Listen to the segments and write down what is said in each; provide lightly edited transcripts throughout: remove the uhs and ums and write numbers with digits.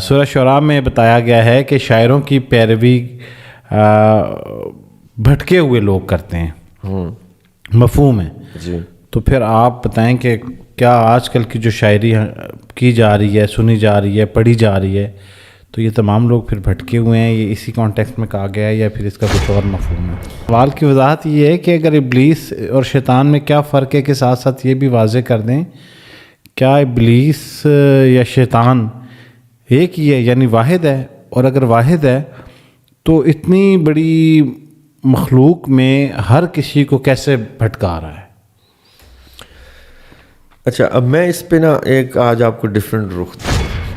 سورہ شعراء میں بتایا گیا ہے کہ شاعروں کی پیروی بھٹکے ہوئے لوگ کرتے ہیں، مفہوم ہے جی. تو پھر آپ بتائیں کہ کیا آج کل کی جو شاعری کی جا رہی ہے، سنی جا رہی ہے، پڑھی جا رہی ہے، تو یہ تمام لوگ پھر بھٹکے ہوئے ہیں، یہ اسی کانٹیکسٹ میں کہا گیا ہے یا پھر اس کا کچھ اور مفہوم ہے؟ سوال کی وضاحت یہ ہے کہ اگر ابلیس اور شیطان میں کیا فرق ہے کے ساتھ ساتھ یہ بھی واضح کر دیں، کیا ابلیس یا شیطان ایک ہی ہے یعنی واحد ہے؟ اور اگر واحد ہے تو اتنی بڑی مخلوق میں ہر کسی کو کیسے بھٹکا رہا ہے؟ اچھا، اب میں اس پہ نا ایک آج آپ کو ڈفرینٹ رخ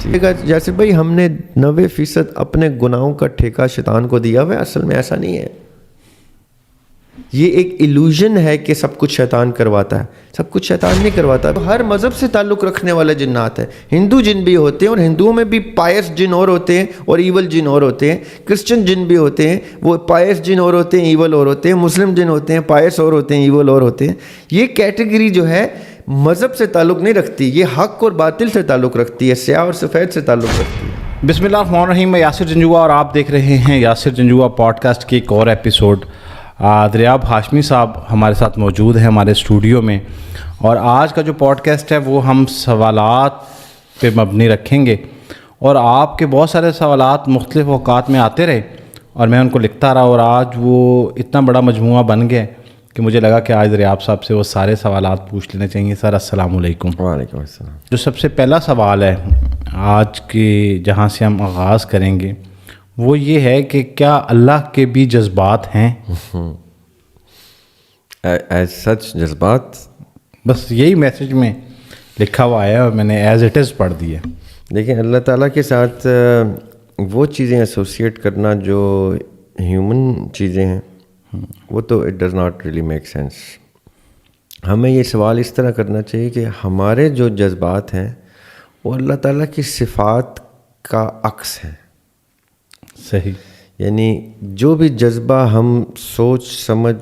ٹھیک ہے. جیسے بھائی ہم نے 90% اپنے گناہوں کا ٹھیکہ شیطان کو دیا ہوا ہے، اصل میں ایسا نہیں ہے. یہ ایک ایلوژن ہے کہ سب کچھ شیطان کرواتا ہے، سب کچھ شیطان نہیں کرواتا. ہر مذہب سے تعلق رکھنے والے جنات ہیں، ہندو جن بھی ہوتے ہیں اور ہندوؤں میں بھی پائس جن اور ہوتے ہیں اور ایول جن اور ہوتے ہیں، کرسچن جن بھی ہوتے ہیں وہ پائس جن اور ہوتے ہیں ایول اور ہوتے ہیں، مسلم جن ہوتے ہیں پائس اور ہوتے ہیں ایول اور ہوتے ہیں. یہ کیٹیگری جو ہے مذہب سے تعلق نہیں رکھتی، یہ حق اور باطل سے تعلق رکھتی ہے، سیاہ اور سفید سے تعلق رکھتی ہے. بسم اللہ الرحمن الرحیم. میں یاسر جنجوعہ اور آپ دیکھ رہے ہیں یاسر جنجوعہ پوڈ کاسٹ کی ایک اور ایپیسوڈ. دریاب ہاشمی صاحب ہمارے ساتھ موجود ہیں ہمارے اسٹوڈیو میں، اور آج کا جو پوڈ کاسٹ ہے وہ ہم سوالات پہ مبنی رکھیں گے. اور آپ کے بہت سارے سوالات مختلف اوقات میں آتے رہے اور میں ان کو لکھتا رہا، اور آج وہ اتنا بڑا مجموعہ بن گیا کہ مجھے لگا کہ آج دریاب صاحب سے وہ سارے سوالات پوچھ لینے چاہیے. سر السلام علیکم. وعلیکم السلام. جو سب سے پہلا سوال ہے آج کے جہاں سے ہم آغاز کریں گے وہ یہ ہے کہ کیا اللہ کے بھی جذبات ہیں؟ ایز سچ جذبات؟ بس یہی میسج میں لکھا ہوا ہے اور میں نے ایز اٹ از پڑھ دی ہے. دیکھیں، اللہ تعالیٰ کے ساتھ وہ چیزیں ایسوسیٹ کرنا جو ہیومن چیزیں ہیں وہ تو it does not really make sense. ہمیں یہ سوال اس طرح کرنا چاہیے کہ ہمارے جو جذبات ہیں وہ اللہ تعالیٰ کی صفات کا عکس ہیں. صحیح. یعنی جو بھی جذبہ ہم سوچ سمجھ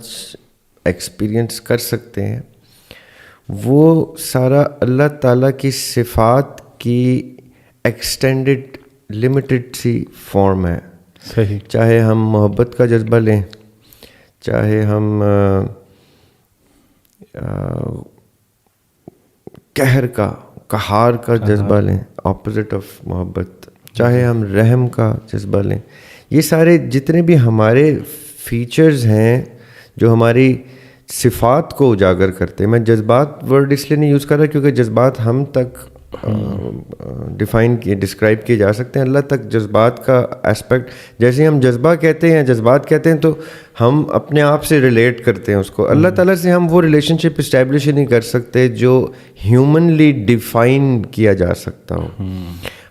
ایکسپیرئنس کر سکتے ہیں وہ سارا اللہ تعالیٰ کی صفات کی ایکسٹینڈڈ لمیٹڈ سی فارم ہے. صحیح. چاہے ہم محبت کا جذبہ لیں، چاہے ہم قہار کا جذبہ لیں اپوزٹ آف محبت، چاہے ہم رحم کا جذبہ لیں، یہ سارے جتنے بھی ہمارے فیچرز ہیں جو ہماری صفات کو اجاگر کرتے ہیں. میں جذبات ورڈ اس لیے نہیں یوز کر رہا کیونکہ جذبات ہم تک ڈسکرائب کیے جا سکتے ہیں. اللہ تک جذبات کا اسپیکٹ، جیسے ہم جذبہ کہتے ہیں جذبات کہتے ہیں تو ہم اپنے آپ سے ریلیٹ کرتے ہیں اس کو. اللہ تعالیٰ سے ہم وہ ریلیشن شپ اسٹیبلش ہی نہیں کر سکتے جو ہیومنلی ڈیفائن کیا جا سکتا ہو.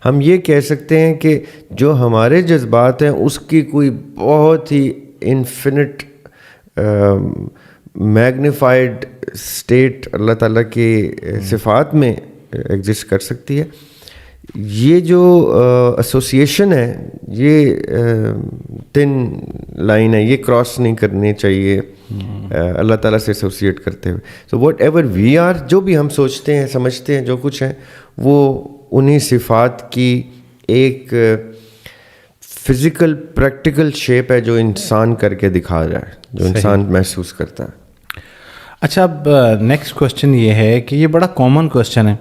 ہم یہ کہہ سکتے ہیں کہ جو ہمارے جذبات ہیں اس کی کوئی بہت ہی انفینٹ میگنیفائڈ اسٹیٹ اللہ تعالیٰ کی صفات میں ایگزسٹ کر سکتی ہے. یہ جو ایسوسیشن ہے یہ تhin لائن ہے، یہ کراس نہیں کرنی چاہیے اللہ تعالیٰ سے ایسوسیٹ کرتے ہوئے. So whatever we are, جو بھی ہم سوچتے ہیں سمجھتے ہیں جو کچھ ہے وہ انہی صفات کی ایک فزیکل پریکٹیکل شیپ ہے جو انسان کر کے دکھا رہا ہے، جو انسان محسوس کرتا ہے. اچھا، اب نیکسٹ کوشچن یہ ہے کہ یہ بڑا کامن کوشچن ہے،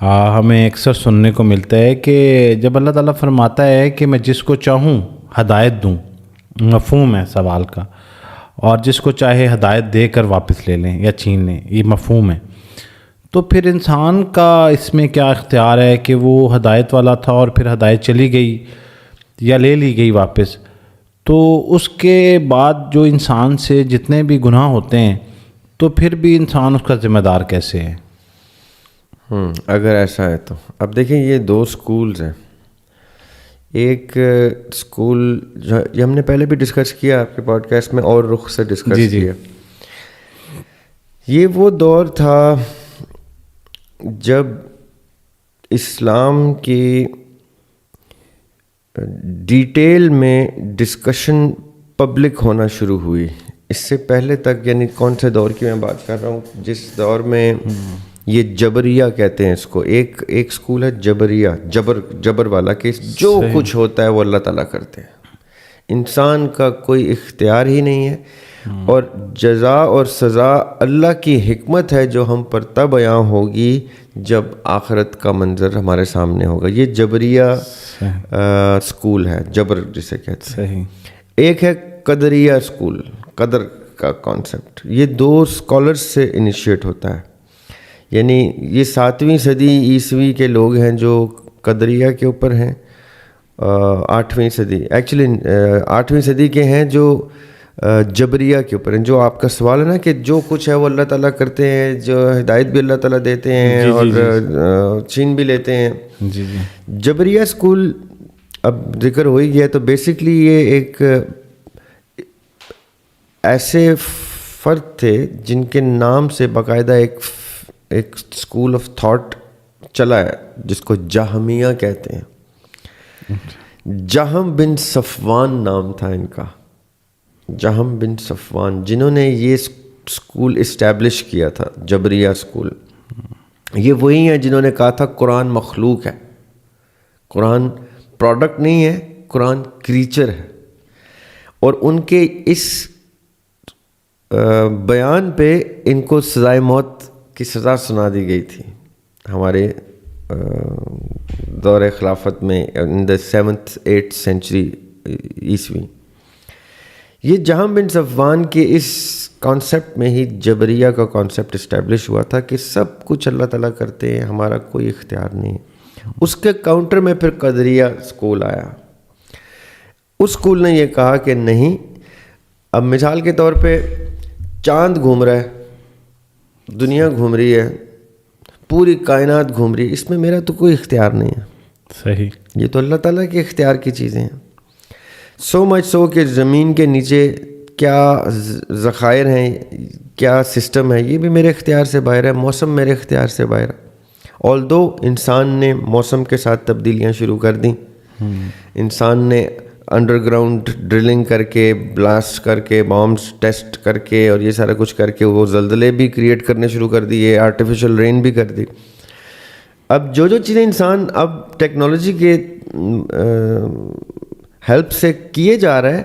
ہمیں اکثر سننے کو ملتا ہے کہ جب اللہ تعالیٰ فرماتا ہے کہ میں جس کو چاہوں ہدایت دوں، مفہوم ہے سوال کا، اور جس کو چاہے ہدایت دے کر واپس لے لیں یا چھین لیں، یہ مفہوم ہے. تو پھر انسان کا اس میں کیا اختیار ہے کہ وہ ہدایت والا تھا اور پھر ہدایت چلی گئی یا لے لی گئی واپس، تو اس کے بعد جو انسان سے جتنے بھی گناہ ہوتے ہیں تو پھر بھی انسان اس کا ذمہ دار کیسے ہے؟ اگر ایسا ہے تو اب دیکھیں یہ دو سکولز ہیں. ایک سکول جو ہم نے پہلے بھی ڈسکس کیا آپ کے پوڈ کاسٹ میں اور رخ سے ڈسکس کیا، یہ وہ دور تھا جب اسلام کی ڈیٹیل میں ڈسکشن پبلک ہونا شروع ہوئی. اس سے پہلے تک، یعنی کون سے دور کی میں بات کر رہا ہوں، جس دور میں یہ جبریہ کہتے ہیں اس کو. ایک اسکول ہے جبریہ, جبر والا, کہ جو کچھ ہوتا ہے وہ اللہ تعالیٰ کرتے ہیں, انسان کا کوئی اختیار ہی نہیں ہے, اور جزا اور سزا اللہ کی حکمت ہے جو ہم پر تب بیاں ہوگی جب آخرت کا منظر ہمارے سامنے ہوگا. یہ جبریہ اسکول ہے, جبر جسے کہتے ہیں. ایک ہے قدریہ اسکول, قدر کا کانسیپٹ. یہ 2 اسکالرس سے انیشیٹ ہوتا ہے, یعنی یہ 7ویں صدی عیسوی کے لوگ ہیں جو قدریہ کے اوپر ہیں, 8ویں صدی ایکچولی 8ویں صدی کے ہیں جو جبریہ کے اوپر ہیں. جو آپ کا سوال ہے نا کہ جو کچھ ہے وہ اللہ تعالیٰ کرتے ہیں, جو ہدایت بھی اللہ تعالیٰ دیتے ہیں اور چھین بھی لیتے ہیں. جبریہ اسکول اب ذکر ہو ہی گیا, تو بیسکلی یہ ایک ایسے فرد تھے جن کے نام سے باقاعدہ ایک اسکول آف تھاٹ چلا ہے جس کو جہمیہ کہتے ہیں. جہم بن صفوان نام تھا ان کا, جہم بن صفوان, جنہوں نے یہ اسکول اسٹیبلش کیا تھا, جبریہ اسکول. یہ وہی ہیں جنہوں نے کہا تھا قرآن مخلوق ہے, قرآن پروڈکٹ نہیں ہے, قرآن کریچر ہے. اور ان کے اس بیان پہ ان کو سزائے موت کی سزا سنا دی گئی تھی ہمارے دور خلافت میں, ان دا 7th 8th سینچری عیسوی. یہ جہم بن صفوان کے اس کانسیپٹ میں ہی جبریہ کا کانسیپٹ اسٹیبلش ہوا تھا کہ سب کچھ اللہ تعالیٰ کرتے ہیں, ہمارا کوئی اختیار نہیں. اس کے کاؤنٹر میں پھر قدریہ اسکول آیا. اس اسکول نے یہ کہا کہ نہیں, اب مثال کے طور پہ چاند گھوم رہا ہے, دنیا گھوم رہی ہے, پوری کائنات گھوم رہی ہے, اس میں میرا تو کوئی اختیار نہیں ہے. صحیح, یہ تو اللہ تعالیٰ کے اختیار کی چیزیں ہیں. سو مچ سو کہ زمین کے نیچے کیا ذخائر ہیں, کیا سسٹم ہے, یہ بھی میرے اختیار سے باہر ہے. موسم میرے اختیار سے باہر ہے. آلدو انسان نے موسم کے ساتھ تبدیلیاں شروع کر دیں, انسان نے انڈر گراؤنڈ ڈرلنگ کر کے, بلاسٹ کر کے, بامبس ٹیسٹ کر کے اور یہ سارا کچھ کر کے وہ زلزلے بھی کریٹ کرنے شروع کر دیے, آرٹیفیشل رین بھی کر دی. اب جو چیزیں انسان اب ٹیکنالوجی کے ہیلپ سے کیے جا رہا ہے,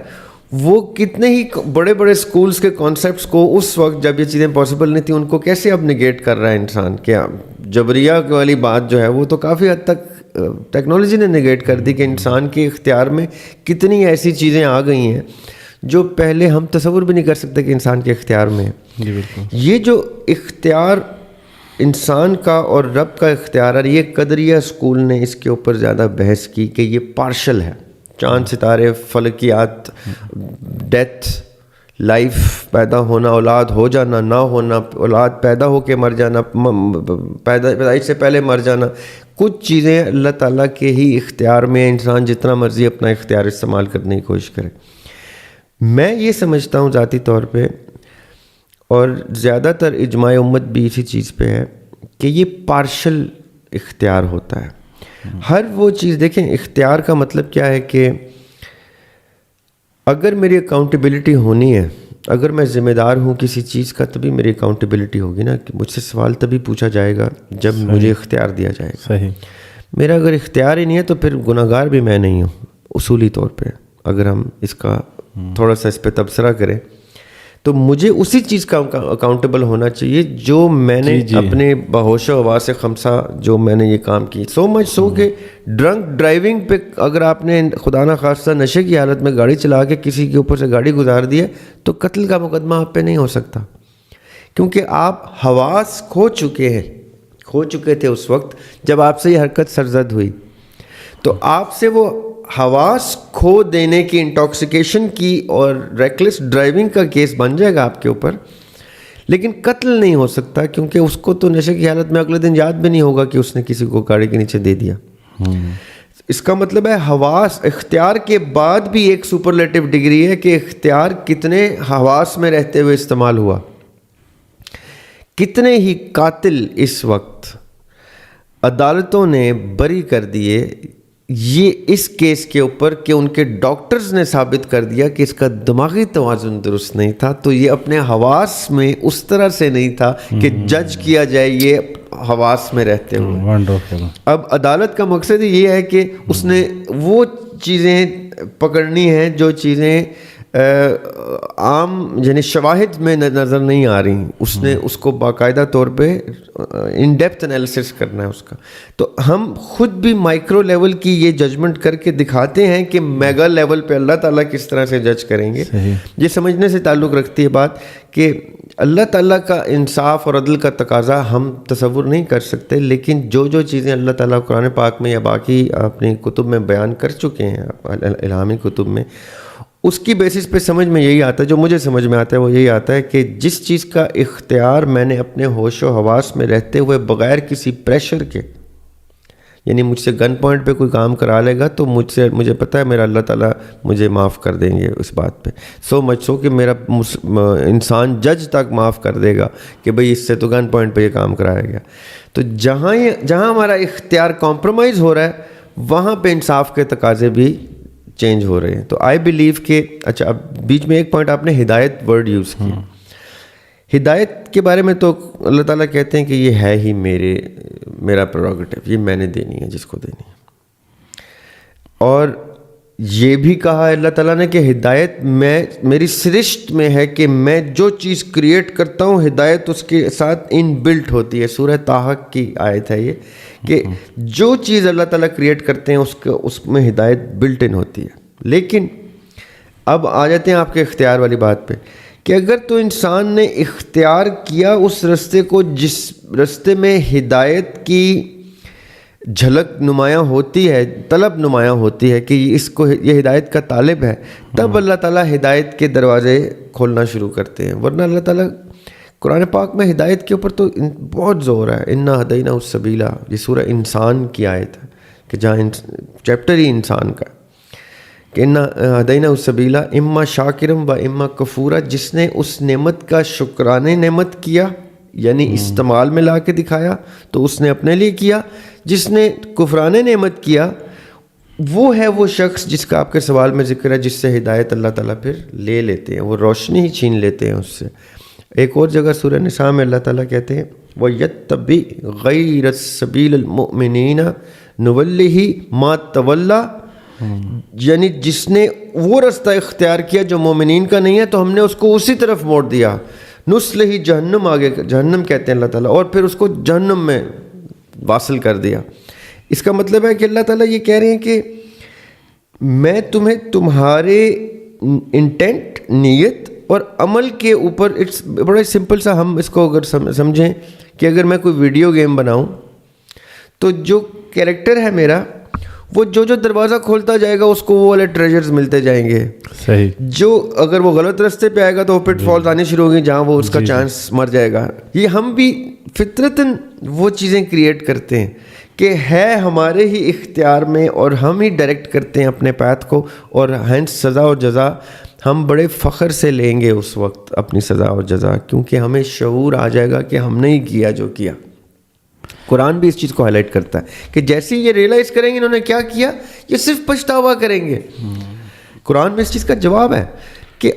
وہ کتنے ہی بڑے بڑے اسکولس کے کانسیپٹس کو اس وقت جب یہ چیزیں پاسبل نہیں تھیں ان کو کیسے اب نگیٹ کر رہا ہے انسان. کیا جبریہ والی بات جو ہے وہ تو کافی حد تک ٹیکنالوجی نے نگیٹ کر دی کہ انسان کے اختیار میں کتنی ایسی چیزیں آ گئی ہیں جو پہلے ہم تصور بھی نہیں کر سکتے کہ انسان کے اختیار میں ہے. جی بالکل. یہ جو اختیار انسان کا اور رب کا اختیار ہے, یہ قدریہ اسکول نے اس کے اوپر زیادہ بحث کی کہ یہ پارشل ہے. چاند ستارے, فلکیات, ڈیتھ, لائف, پیدا ہونا, اولاد ہو جانا, نہ ہونا, اولاد پیدا ہو کے مر جانا, پیدائش سے پہلے مر جانا, کچھ چیزیں اللہ تعالیٰ کے ہی اختیار میں. انسان جتنا مرضی اپنا اختیار استعمال کرنے کی کوشش کرے. میں یہ سمجھتا ہوں ذاتی طور پہ, اور زیادہ تر اجماع امت بھی اسی چیز پہ ہے, کہ یہ پارشل اختیار ہوتا ہے. ہر وہ چیز دیکھیں, اختیار کا مطلب کیا ہے کہ اگر میری اکاؤنٹیبلٹی ہونی ہے, اگر میں ذمہ دار ہوں کسی چیز کا, تبھی میری اکاؤنٹیبلٹی ہوگی نا, کہ مجھ سے سوال تبھی پوچھا جائے گا جب مجھے اختیار دیا جائے گا. صحیح. میرا اگر اختیار ہی نہیں ہے تو پھر گناہ گار بھی میں نہیں ہوں اصولی طور پہ. اگر ہم اس کا تھوڑا سا اس پہ تبصرہ کریں تو مجھے اسی چیز کا اکاؤنٹیبل ہونا چاہیے جو میں نے اپنے بہوش و حواس سے خمسہ جو میں نے یہ کام کی. سو مچ سو کہ ڈرنک ڈرائیونگ پہ اگر آپ نے خدا نہ خواستہ نشے کی حالت میں گاڑی چلا کے کسی کے اوپر سے گاڑی گزار دی ہے تو قتل کا مقدمہ آپ پہ نہیں ہو سکتا, کیونکہ آپ حواس کھو چکے تھے اس وقت جب آپ سے یہ حرکت سرزد ہوئی. تو آپ سے وہ حواس کھو دینے کی, انٹاکسیکیشن کی اور ریکلیس ڈرائیونگ کا کیس بن جائے گا آپ کے اوپر, لیکن قتل نہیں ہو سکتا کیونکہ اس کو تو نشے کی حالت میں اگلے دن یاد بھی نہیں ہوگا کہ اس نے کسی کو گاڑی کے نیچے دے دیا. اس کا مطلب ہے حواس, اختیار کے بعد بھی ایک سپرلیٹو ڈگری ہے کہ اختیار کتنے حواس میں رہتے ہوئے استعمال ہوا. کتنے ہی قاتل اس وقت عدالتوں نے بری کر دیے یہ اس کیس کے اوپر کہ ان کے ڈاکٹرز نے ثابت کر دیا کہ اس کا دماغی توازن درست نہیں تھا, تو یہ اپنے حواس میں اس طرح سے نہیں تھا کہ جج کیا جائے یہ حواس میں رہتے ہوئے. اب عدالت کا مقصد یہ ہے کہ اس نے وہ چیزیں پکڑنی ہیں جو چیزیں عام یعنی شواہد میں نظر نہیں آ رہی, اس نے اس کو باقاعدہ طور پہ ان ڈیپتھ انالیسس کرنا ہے اس کا. تو ہم خود بھی مائکرو لیول کی یہ ججمنٹ کر کے دکھاتے ہیں کہ میگا لیول پہ اللہ تعالیٰ کس طرح سے جج کریں گے. یہ سمجھنے سے تعلق رکھتی ہے بات کہ اللہ تعالیٰ کا انصاف اور عدل کا تقاضا ہم تصور نہیں کر سکتے, لیکن جو چیزیں اللہ تعالیٰ قرآن پاک میں یا باقی اپنی کتب میں بیان کر چکے ہیں, الہامی کتب میں, اس کی بیسس پہ سمجھ میں یہی آتا ہے, جو مجھے سمجھ میں آتا ہے وہ یہی آتا ہے کہ جس چیز کا اختیار میں نے اپنے ہوش و حواس میں رہتے ہوئے بغیر کسی پریشر کے, یعنی مجھ سے گن پوائنٹ پہ کوئی کام کرا لے گا تو مجھے پتہ ہے میرا اللہ تعالیٰ مجھے معاف کر دیں گے اس بات پہ, سو مچ سو کہ میرا انسان جج تک معاف کر دے گا کہ بھئی اس سے تو گن پوائنٹ پہ یہ کام کرایا گیا. تو جہاں ہمارا اختیار کمپرومائز ہو رہا ہے وہاں پہ انصاف کے تقاضے بھی چینج ہو رہے ہیں. تو آئی بلیو کہ اچھا, اب بیچ میں ایک پوائنٹ آپ نے ہدایت ورڈ یوز کیا. ہدایت کے بارے میں تو اللہ تعالیٰ کہتے ہیں کہ یہ ہے ہی میرا پروگیٹو, یہ میں نے دینی ہے جس کو دینی ہے. اور یہ بھی کہا ہے اللہ تعالیٰ نے کہ ہدایت میری سرشت میں ہے کہ میں جو چیز کریٹ کرتا ہوں ہدایت اس کے ساتھ ان بلٹ ہوتی ہے. سورہ طٰہٰ کی آیت ہے یہ کہ جو چیز اللہ تعالیٰ کریٹ کرتے ہیں اس میں ہدایت بلٹ ان ہوتی ہے. لیکن اب آ جاتے ہیں آپ کے اختیار والی بات پہ کہ اگر تو انسان نے اختیار کیا اس رستے کو جس رستے میں ہدایت کی جھلک نمایاں ہوتی ہے, طلب نمایاں ہوتی ہے کہ یہ ہدایت کا طالب ہے, تب اللہ تعالیٰ ہدایت کے دروازے کھولنا شروع کرتے ہیں. ورنہ اللہ تعالیٰ قرآن پاک میں ہدایت کے اوپر تو بہت زور ہے. انا ہدیناہ السبیل, یہ سورہ انسان کی آیت ہے کہ جہاں چیپٹر ہی انسان کا کہ انا ہدیناہ السبیل اما شاکرم و اما کفورا, جس نے اس نعمت کا شکرانے نعمت کیا یعنی استعمال میں لا کے دکھایا تو اس نے اپنے لیے کیا, جس نے کفران نعمت کیا وہ ہے وہ شخص جس کا آپ کے سوال میں ذکر ہے, جس سے ہدایت اللہ تعالیٰ پھر لے لیتے ہیں, وہ روشنی ہی چھین لیتے ہیں اس سے. ایک اور جگہ سورہ نساء میں اللہ تعالیٰ کہتے ہیں وَيَتَّبِعْ غَيْرَ السَّبِيلِ الْمُؤْمِنِينَ نُوَلِّهِ مَا تَوَلَّى, یعنی جس نے وہ رستہ اختیار کیا جو مومنین کا نہیں ہے تو ہم نے اس کو اسی طرف موڑ دیا. نُصْلِهِ جہنم, آگے جہنم کہتے ہیں اللہ تعالیٰ, اور پھر اس کو جہنم میں واصل کر دیا. اس کا مطلب ہے کہ اللہ تعالیٰ یہ کہہ رہے ہیں کہ میں تمہیں تمہارے انٹینٹ, نیت اور عمل کے اوپر, بڑا سمپل سا ہم اس کو اگر سمجھیں کہ اگر میں کوئی ویڈیو گیم بناؤں تو جو کیریکٹر ہے میرا وہ جو دروازہ کھولتا جائے گا اس کو وہ والے ٹریجرز ملتے جائیں گے. صحیح. جو اگر وہ غلط راستے پہ آئے گا تو وہ پٹ فالز آنے شروع ہوں گی جہاں وہ اس کا چانس مر جائے گا. یہ ہم بھی فطرتاً وہ چیزیں کریٹ کرتے ہیں کہ ہے ہمارے ہی اختیار میں اور ہم ہی ڈائریکٹ کرتے ہیں اپنے پاتھ کو, اور ہینس سزا اور جزا ہم بڑے فخر سے لیں گے اس وقت اپنی سزا اور جزا, کیونکہ ہمیں شعور آ جائے گا کہ ہم نے ہی کیا جو کیا. قرآن بھی اس چیز کو ہائی لائٹ کرتا ہے کہ جیسے یہ ریئلائز کریں گے انہوں نے کیا کیا, یہ صرف پچھتاوا کریں گے. قرآن میں اس چیز کا جواب ہے کہ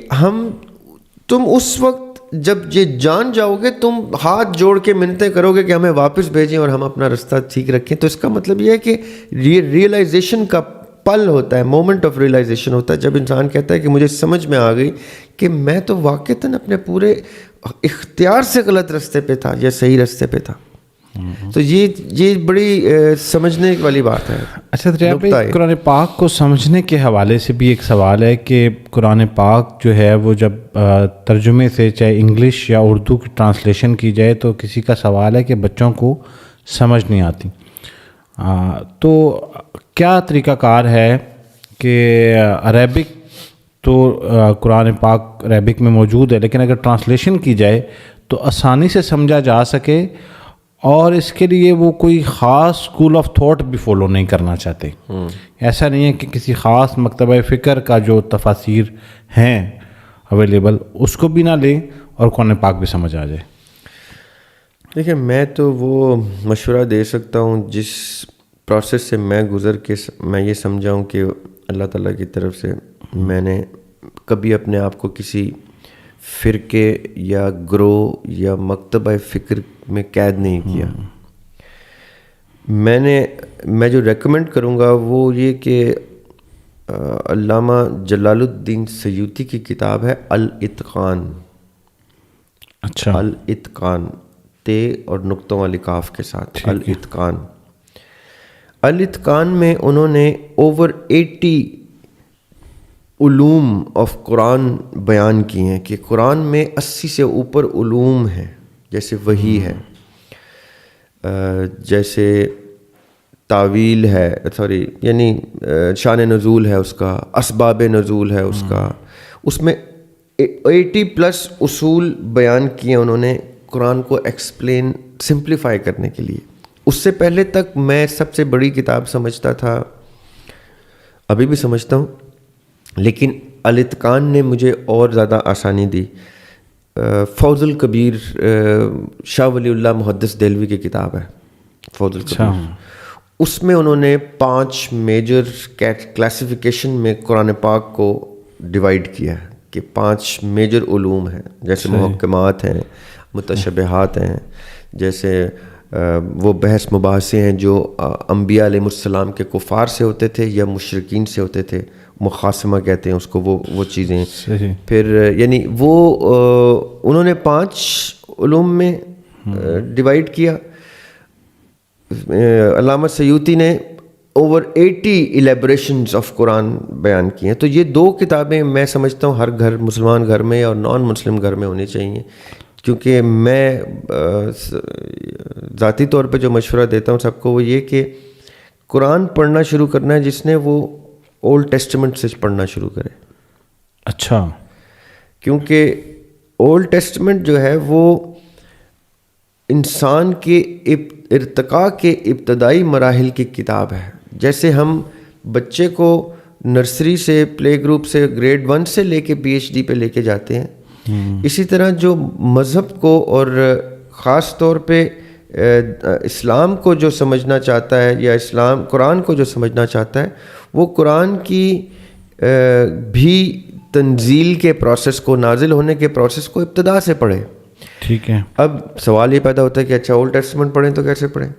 تم اس وقت جب یہ جان جاؤ گے تم ہاتھ جوڑ کے منتیں کرو گے کہ ہمیں واپس بھیجیں اور ہم اپنا رستہ ٹھیک رکھیں. تو اس کا مطلب یہ ہے کہ ریئلائزیشن کا پل ہوتا ہے, مومنٹ آف ریئلائزیشن ہوتا ہے جب انسان کہتا ہے کہ مجھے سمجھ میں آ گئی کہ میں تو واقعتاً اپنے پورے اختیار سے غلط رستے پہ تھا یا صحیح رستے پہ تھا. تو یہ بڑی سمجھنے والی بات ہے. اچھا قرآن پاک کو سمجھنے کے حوالے سے بھی ایک سوال ہے کہ قرآن پاک جو ہے وہ جب ترجمے سے چاہے انگلش یا اردو کی ٹرانسلیشن کی جائے تو کسی کا سوال ہے کہ بچوں کو سمجھ نہیں آتی, تو کیا طریقہ کار ہے کہ عربک تو قرآن پاک عربک میں موجود ہے لیکن اگر ٹرانسلیشن کی جائے تو آسانی سے سمجھا جا سکے, اور اس کے لیے وہ کوئی خاص اسکول آف تھاٹ بھی فالو نہیں کرنا چاہتے. ایسا نہیں ہے کہ کسی خاص مکتبہ فکر کا جو تفاسیر ہیں اویلیبل اس کو بھی نہ لیں اور قرآن پاک بھی سمجھ آ جائے. دیکھیں میں تو وہ مشورہ دے سکتا ہوں جس پروسیس سے میں گزر کے میں یہ سمجھاؤں کہ اللہ تعالیٰ کی طرف سے میں نے کبھی اپنے آپ کو کسی فرقے یا گروہ یا مکتبہ فکر میں قید نہیں کیا. میں جو ریکمینڈ کروں گا وہ یہ کہ علامہ جلال الدین سیوطی کی کتاب ہے الاتقان. اچھا. الاتقان تے اور نقطوں والی کاف کے ساتھ الاتقان. الاتقان میں انہوں نے اوور 80 علوم آف قرآن بیان کیے ہیں کہ قرآن میں 80 سے اوپر علوم ہیں. جیسے وحی ہے, جیسے تعویل ہے, یعنی شان نزول ہے اس کا, اسباب نزول ہے اس کا. اس میں 80+ اصول بیان کیے انہوں نے قرآن کو ایکسپلین سمپلیفائی کرنے کے لیے. اس سے پہلے تک میں سب سے بڑی کتاب سمجھتا تھا, ابھی بھی سمجھتا ہوں, لیکن الاتقان نے مجھے اور زیادہ آسانی دی. فوز الکبیر شاہ ولی اللہ محدث دہلوی کی کتاب ہے فوز الکبیر. اس میں انہوں نے 5 میجر کلاسیفیکیشن میں قرآن پاک کو ڈیوائیڈ کیا ہے کہ 5 میجر علوم ہیں, جیسے محکمات ہیں, متشابہات ہیں, جیسے وہ بحث مباحثے ہیں جو انبیاء علیہ السلام کے کفار سے ہوتے تھے یا مشرکین سے ہوتے تھے, مخاصمہ کہتے ہیں اس کو, وہ چیزیں. پھر یعنی وہ انہوں نے 5 علوم میں ڈیوائیڈ کیا. علامہ سیوطی نے اوور 80 ایلیبریشنز آف قرآن بیان کیے ہیں. تو یہ 2 کتابیں میں سمجھتا ہوں ہر گھر, مسلمان گھر میں اور نان مسلم گھر میں ہونی چاہیے. کیونکہ میں ذاتی طور پہ جو مشورہ دیتا ہوں سب کو وہ یہ کہ قرآن پڑھنا شروع کرنا ہے جس نے وہ اولڈ ٹیسٹمنٹ سے پڑھنا شروع کرے. اچھا. کیونکہ اولڈ ٹیسٹمنٹ جو ہے وہ انسان کے ارتقاء کے ابتدائی مراحل کی کتاب ہے. جیسے ہم بچے کو نرسری سے, پلے گروپ سے, گریڈ 1 سے لے کے PhD پہ لے کے جاتے ہیں, اسی طرح جو مذہب کو اور خاص طور پہ اسلام کو جو سمجھنا چاہتا ہے یا قرآن کو جو سمجھنا چاہتا ہے وہ قرآن کی بھی تنزیل کے پروسیس کو, نازل ہونے کے پروسیس کو ابتدا سے پڑھے. ٹھیک ہے. اب سوال یہ پیدا ہوتا ہے کہ اچھا اولڈ ٹیسٹمنٹ پڑھیں تو کیسے پڑھیں؟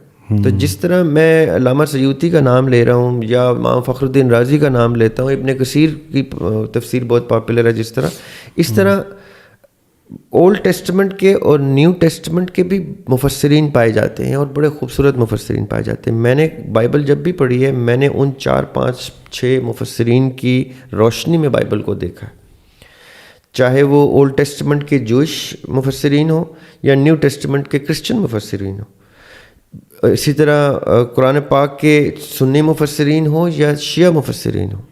تو جس طرح میں علامہ سیوطی کا نام لے رہا ہوں یا امام فخر الدین رازی کا نام لیتا ہوں, ابن کثیر کی تفسیر بہت پاپولر ہے جس طرح, اس طرح اولڈ ٹیسٹمنٹ کے اور نیو ٹیسٹمنٹ کے بھی مفسرین پائے جاتے ہیں اور بڑے خوبصورت مفسرین پائے جاتے ہیں. میں نے بائبل جب بھی پڑھی ہے میں نے ان 4 5 6 مفسرین کی روشنی میں بائبل کو دیکھا ہے, چاہے وہ اولڈ ٹیسٹمنٹ کے جوئش مفسرین ہوں یا نیو ٹیسٹمنٹ کے کرسچن مفسرین ہوں. اسی طرح قرآن پاک کے سنی مفسرین ہوں یا شیعہ مفسرین ہوں.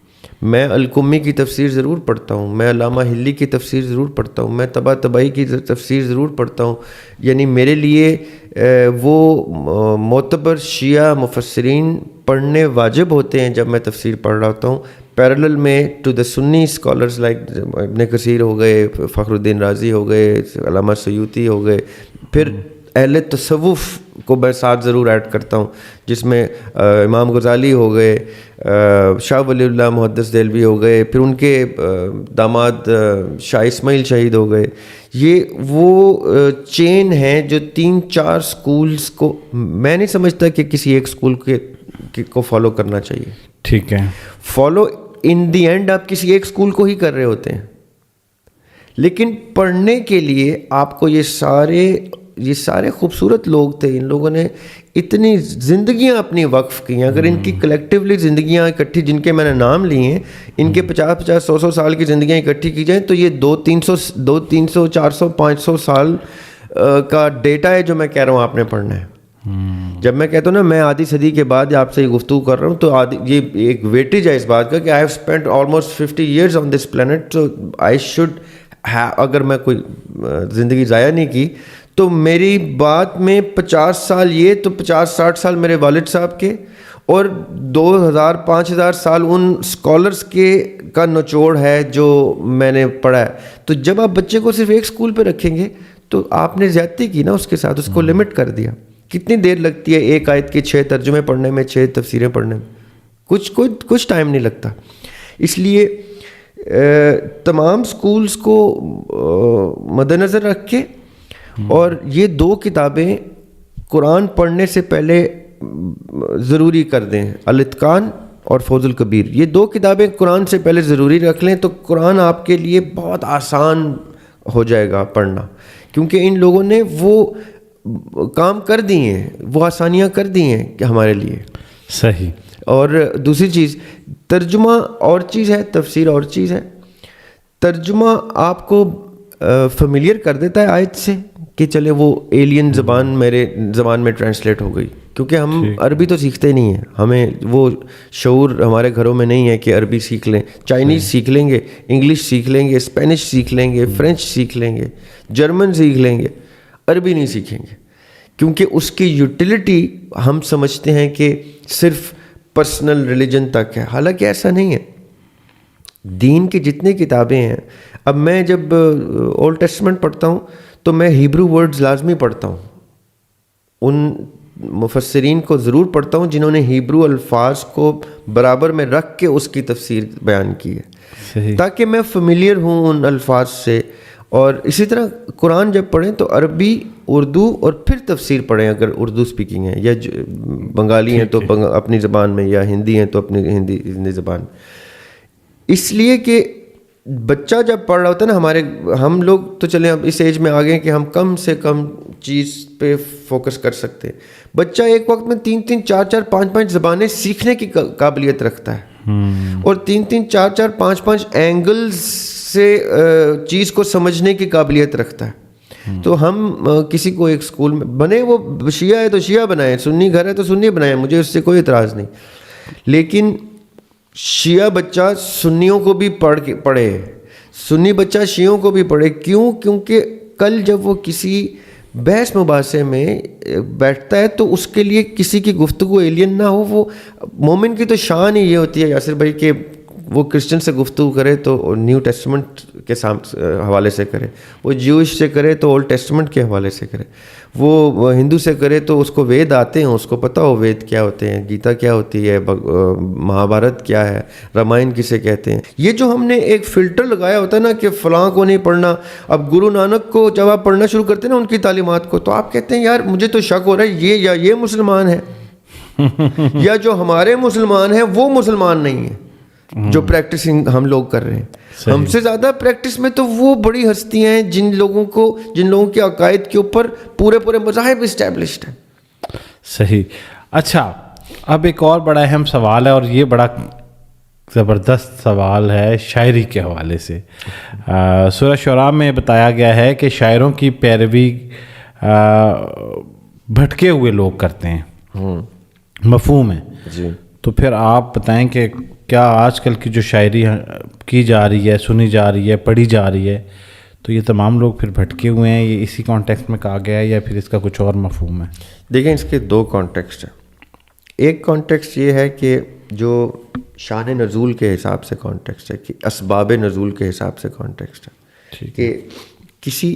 میں القمی کی تفسیر ضرور پڑھتا ہوں, میں علامہ ہلی کی تفسیر ضرور پڑھتا ہوں, میں طباطبائی کی تفسیر ضرور پڑھتا ہوں. یعنی میرے لیے وہ معتبر شیعہ مفسرین پڑھنے واجب ہوتے ہیں جب میں تفسیر پڑھ رہا ہوتا ہوں, پیرلل میں to the Sunni scholars like Ibn Kathir ہو گئے, فخر الدین رازی ہو گئے, علامہ سیوطی ہو گئے. پھر اہل تصوف کو میں ساتھ ضرور ایڈ کرتا ہوں جس میں امام غزالی ہو گئے, شاہ ولی اللہ محدث دہلوی ہو گئے, پھر ان کے داماد شاہ اسماعیل شہید ہو گئے. یہ وہ چین ہے جو 3-4 سکولز کو, میں نہیں سمجھتا کہ کسی ایک سکول کو فالو کرنا چاہیے. ٹھیک ہے. فالو ان دی اینڈ آپ کسی ایک سکول کو ہی کر رہے ہوتے ہیں, لیکن پڑھنے کے لیے آپ کو یہ سارے خوبصورت لوگ تھے. ان لوگوں نے اتنی زندگیاں اپنی وقف کی ہیں. اگر ان کی کلیکٹیولی زندگیاں اکٹھی, جن کے میں نے نام لیے ہیں, ان کے 50-50 100 سال کی زندگیاں اکٹھی کی جائیں تو یہ 200-300 400 500 سال کا ڈیٹا ہے جو میں کہہ رہا ہوں آپ نے پڑھنا ہے. جب میں کہتا ہوں نا میں آدھی صدی کے بعد آپ سے یہ گفتگو کر رہا ہوں تو یہ ایک ویٹیج ہے اس بات کا کہ I have spend almost 50 years on this planet. تو آئی شوڈ اگر میں کوئی زندگی ضائع نہیں کی تو میری بات میں 50 سال یہ تو 50-60 سال میرے والد صاحب کے اور 2000-5000 سال ان اسکالرس کا نچوڑ ہے جو میں نے پڑھا ہے. تو جب آپ بچے کو صرف ایک اسکول پہ رکھیں گے تو آپ نے زیادتی کی نا اس کے ساتھ, اس کو لمٹ کر دیا کتنی دیر لگتی ہے ایک آیت کے 6 ترجمے پڑھنے میں, 6 تفسیریں پڑھنے میں؟ کچھ ٹائم نہیں لگتا. اس لیے تمام سکولز کو مد نظر رکھ کے اور یہ 2 کتابیں قرآن پڑھنے سے پہلے ضروری کر دیں, الاتقان اور فوز الکبیر. یہ 2 کتابیں قرآن سے پہلے ضروری رکھ لیں تو قرآن آپ کے لیے بہت آسان ہو جائے گا پڑھنا, کیونکہ ان لوگوں نے وہ کام کر دیے ہیں, وہ آسانیاں کر دی ہیں کہ ہمارے لیے. صحیح. اور دوسری چیز, ترجمہ اور چیز ہے, تفسیر اور چیز ہے. ترجمہ آپ کو فیملیئر کر دیتا ہے آیت سے کہ چلے وہ ایلین زبان میرے زبان میں ٹرانسلیٹ ہو گئی, کیونکہ ہم عربی تو سیکھتے نہیں ہیں, ہمیں وہ شعور ہمارے گھروں میں نہیں ہے کہ عربی سیکھ لیں. چائنیز سیکھ لیں گے, انگلش سیکھ لیں گے, اسپینش سیکھ لیں گے, فرینچ سیکھ لیں گے, جرمن سیکھ لیں گے, عربی نہیں سیکھیں گے, کیونکہ اس کی یوٹیلیٹی ہم سمجھتے ہیں کہ صرف پرسنل ریلیجن تک ہے, حالانکہ ایسا نہیں ہے. دین کی جتنی کتابیں ہیں, اب میں جب اولڈ ٹیسٹمنٹ پڑھتا ہوں تو میں ہیبرو ورڈز لازمی پڑھتا ہوں. ان مفسرین کو ضرور پڑھتا ہوں جنہوں نے ہیبرو الفاظ کو برابر میں رکھ کے اس کی تفسیر بیان کی ہے, تاکہ میں فیملیئر ہوں ان الفاظ سے. اور اسی طرح قرآن جب پڑھیں تو عربی, اردو اور پھر تفسیر پڑھیں, اگر اردو اسپیکنگ ہے, یا بنگالی ہیں تو اپنی زبان میں, یا ہندی ہیں تو اپنی ہندی زبان میں. اس لیے کہ بچہ جب پڑھ رہا ہوتا ہے نا, ہم لوگ تو چلیں اب اس ایج میں آ گئے کہ ہم کم سے کم چیز پہ فوکس کر سکتے ہیں. بچہ ایک وقت میں 3 4 5 زبانیں سیکھنے کی قابلیت رکھتا ہے, اور 3 4 5 اینگلز سے چیز کو سمجھنے کی قابلیت رکھتا ہے. تو ہم کسی کو ایک اسکول میں بنے, وہ شیعہ ہے تو شیعہ بنائیں, سنی گھر ہے تو سنی بنائیں, مجھے اس سے کوئی اعتراض نہیں, لیکن شیعہ بچہ سنیوں کو بھی پڑھے, سنی بچہ شیعوں کو بھی پڑھے. کیوں؟ کیونکہ کل جب وہ کسی بحث مباحثے میں بیٹھتا ہے تو اس کے لیے کسی کی گفتگو ایلین نہ ہو. وہ مومن کی تو شان ہی یہ ہوتی ہے یاسر بھائی کہ وہ کرسچن سے گفتگو کرے تو نیو ٹیسٹمنٹ کے حوالے سے کرے, وہ جیوش سے کرے تو اولڈ ٹیسٹمنٹ کے حوالے سے کرے, وہ ہندو سے کرے تو اس کو وید آتے ہیں, اس کو پتہ ہو وید کیا ہوتے ہیں, گیتا کیا ہوتی ہے, مہابھارت کیا ہے, رامائن کسے کہتے ہیں. یہ جو ہم نے ایک فلٹر لگایا ہوتا ہے نا کہ فلاں کو نہیں پڑھنا, اب گرو نانک کو جب آپ پڑھنا شروع کرتے ہیں نا ان کی تعلیمات کو, تو آپ کہتے ہیں یار مجھے تو شک ہو رہا ہے یہ مسلمان ہے یا جو ہمارے مسلمان ہیں وہ مسلمان نہیں ہیں جو پریکٹسنگ ہم لوگ کر رہے ہیں. ہم سے زیادہ پریکٹس میں تو وہ بڑی ہستیاں ہیں جن لوگوں کے عقائد کے اوپر پورے مذاہب اسٹیبلشڈ ہیں. صحیح. اچھا, اب ایک اور بڑا اہم سوال ہے, اور یہ بڑا زبردست سوال ہے شاعری کے حوالے سے. سورہ شعراء میں بتایا گیا ہے کہ شاعروں کی پیروی بھٹکے ہوئے لوگ کرتے ہیں, مفہوم ہے جی. تو پھر آپ بتائیں کہ کیا آج کل کی جو شاعری کی جا رہی ہے, سنی جا رہی ہے, پڑھی جا رہی ہے, تو یہ تمام لوگ پھر بھٹکے ہوئے ہیں, یہ اسی کانٹیکسٹ میں کہا گیا ہے یا پھر اس کا کچھ اور مفہوم ہے؟ دیکھیں اس کے 2 کانٹیکسٹ ہیں. ایک کانٹیکسٹ یہ ہے کہ جو شان نزول کے حساب سے کانٹیکسٹ ہے, کہ اسباب نزول کے حساب سے کانٹیکسٹ ہے, کہ کسی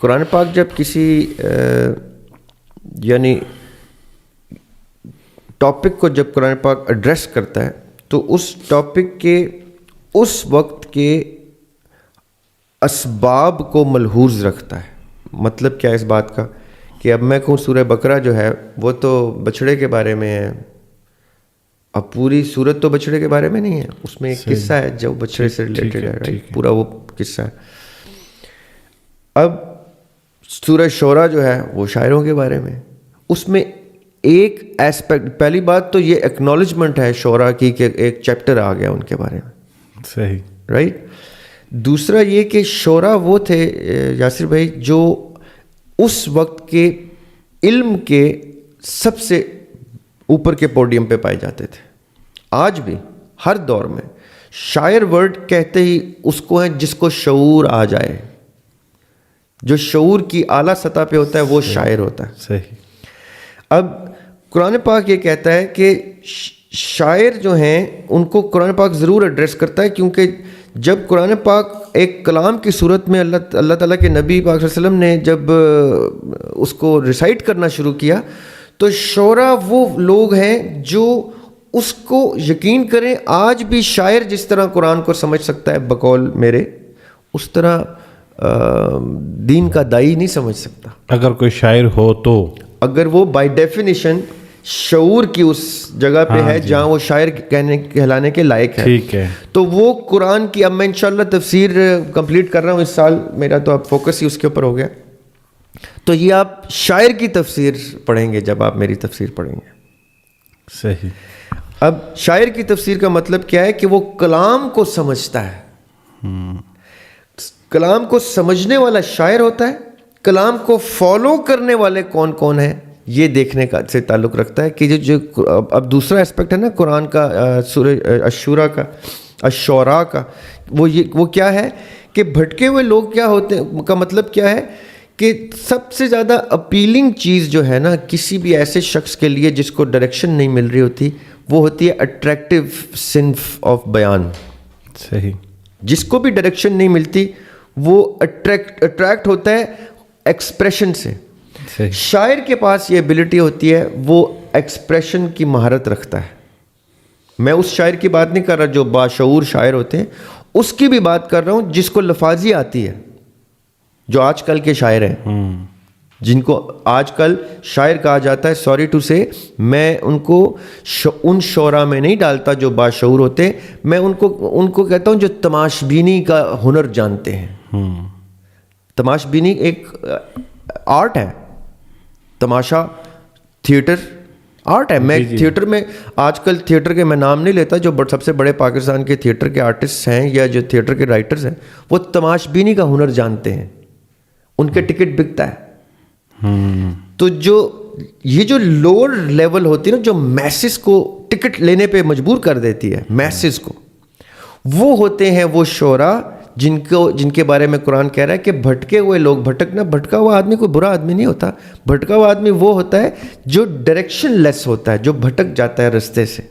قرآن پاک جب کسی یعنی ٹاپک کو جب قرآن پاک ایڈریس کرتا ہے تو اس ٹاپک کے اس وقت کے اسباب کو ملحوظ رکھتا ہے. مطلب کیا اس بات کا کہ اب میں کہوں سورہ بقرہ جو ہے وہ تو بچھڑے کے بارے میں ہے, اب پوری سورت تو بچھڑے کے بارے میں نہیں ہے, اس میں ایک قصہ ہے جو بچھڑے سے ریلیٹڈ ہے, رائٹ, پورا وہ قصہ ہے. اب سورہ شعراء جو ہے وہ شاعروں کے بارے میں, اس میں ایک ایسپیکٹ, پہلی بات تو یہ ایکنالجمنٹ ہے شعراء کی کہ ایک چیپٹر آ گیا ان کے بارے میں, صحیح, رائٹ. دوسرا یہ کہ شعراء وہ تھے یاسر بھائی جو اس وقت کے علم کے سب سے اوپر کے پوڈیم پہ پائے جاتے تھے. آج بھی ہر دور میں شاعر ورڈ کہتے ہی اس کو ہیں جس کو شعور آ جائے, جو شعور کی اعلیٰ سطح پہ ہوتا ہے وہ شاعر ہوتا ہے. صحیح. اب قرآن پاک یہ کہتا ہے کہ شاعر جو ہیں ان کو قرآن پاک ضرور ایڈریس کرتا ہے, کیونکہ جب قرآن پاک ایک کلام کی صورت میں اللہ تعالیٰ کے نبی پاک صلی اللہ علیہ وسلم نے جب اس کو ریسائٹ کرنا شروع کیا تو شعراء وہ لوگ ہیں جو اس کو یقین کریں آج بھی شاعر جس طرح قرآن کو سمجھ سکتا ہے بقول میرے اس طرح دین کا دائی نہیں سمجھ سکتا. اگر کوئی شاعر ہو تو اگر وہ بائی ڈیفینیشن شعور کی اس جگہ پہ ہے جہاں وہ شاعر کہلانے کے لائق ہے, ٹھیک ہے, تو وہ قرآن کی, اب میں انشاءاللہ تفسیر کمپلیٹ کر رہا ہوں اس سال, میرا تو اب فوکس ہی اس کے اوپر ہو گیا, تو یہ آپ شاعر کی تفسیر پڑھیں گے جب آپ میری تفسیر پڑھیں گے. صحیح. اب شاعر کی تفسیر کا مطلب کیا ہے کہ وہ کلام کو سمجھتا ہے, کلام کو سمجھنے والا شاعر ہوتا ہے, کلام کو فالو کرنے والے کون کون ہیں یہ دیکھنے کا سے تعلق رکھتا ہے کہ جو اب دوسرا اسپیکٹ ہے نا قرآن کا, سورہ الشورى کا, الشعراء کا, وہ کیا ہے کہ بھٹکے ہوئے لوگ کیا ہوتے ہیں کا مطلب کیا ہے کہ سب سے زیادہ اپیلنگ چیز جو ہے نا کسی بھی ایسے شخص کے لیے جس کو ڈائریکشن نہیں مل رہی ہوتی وہ ہوتی ہے اٹریکٹیو صنف آف بیان. صحیح. جس کو بھی ڈائریکشن نہیں ملتی وہ اٹریکٹ ہوتا ہے ایکسپریشن سے. شاعر کے پاس یہ ایبلٹی ہوتی ہے, وہ ایکسپریشن کی مہارت رکھتا ہے. میں اس شاعر کی بات نہیں کر رہا جو باشعور شاعر ہوتے ہیں, اس کی بھی بات کر رہا ہوں جس کو لفاظی آتی ہے, جو آج کل کے شاعر ہیں, جن کو آج کل شاعر کہا جاتا ہے. سوری ٹو سے میں ان کو ان شعراء میں نہیں ڈالتا جو باشعور ہوتے ہیں, میں ان کو کہتا ہوں جو تماش بینی کا ہنر جانتے ہیں. تماش بینی ایک آرٹ ہے, تماشا تھیٹر آرٹ ہے. میں تھیٹر میں آج کل تھیٹر کے میں نام نہیں لیتا, جو سب سے بڑے پاکستان کے تھیٹر کے آرٹسٹ ہیں یا جو تھیٹر کے رائٹرز ہیں وہ تماش بینی کا ہنر جانتے ہیں, ان کے ٹکٹ بکتا ہے. تو یہ جو لوور لیول ہوتی ہے نا, جو میسز کو ٹکٹ لینے پہ مجبور کر دیتی ہے میسز کو, وہ ہوتے ہیں وہ شعراء جن کے بارے میں قرآن کہہ رہا ہے کہ بھٹکے ہوئے لوگ. بھٹکا ہوا آدمی کوئی برا آدمی نہیں ہوتا, بھٹکا ہوا آدمی وہ ہوتا ہے جو ڈائریکشن لیس ہوتا ہے, جو بھٹک جاتا ہے رستے سے.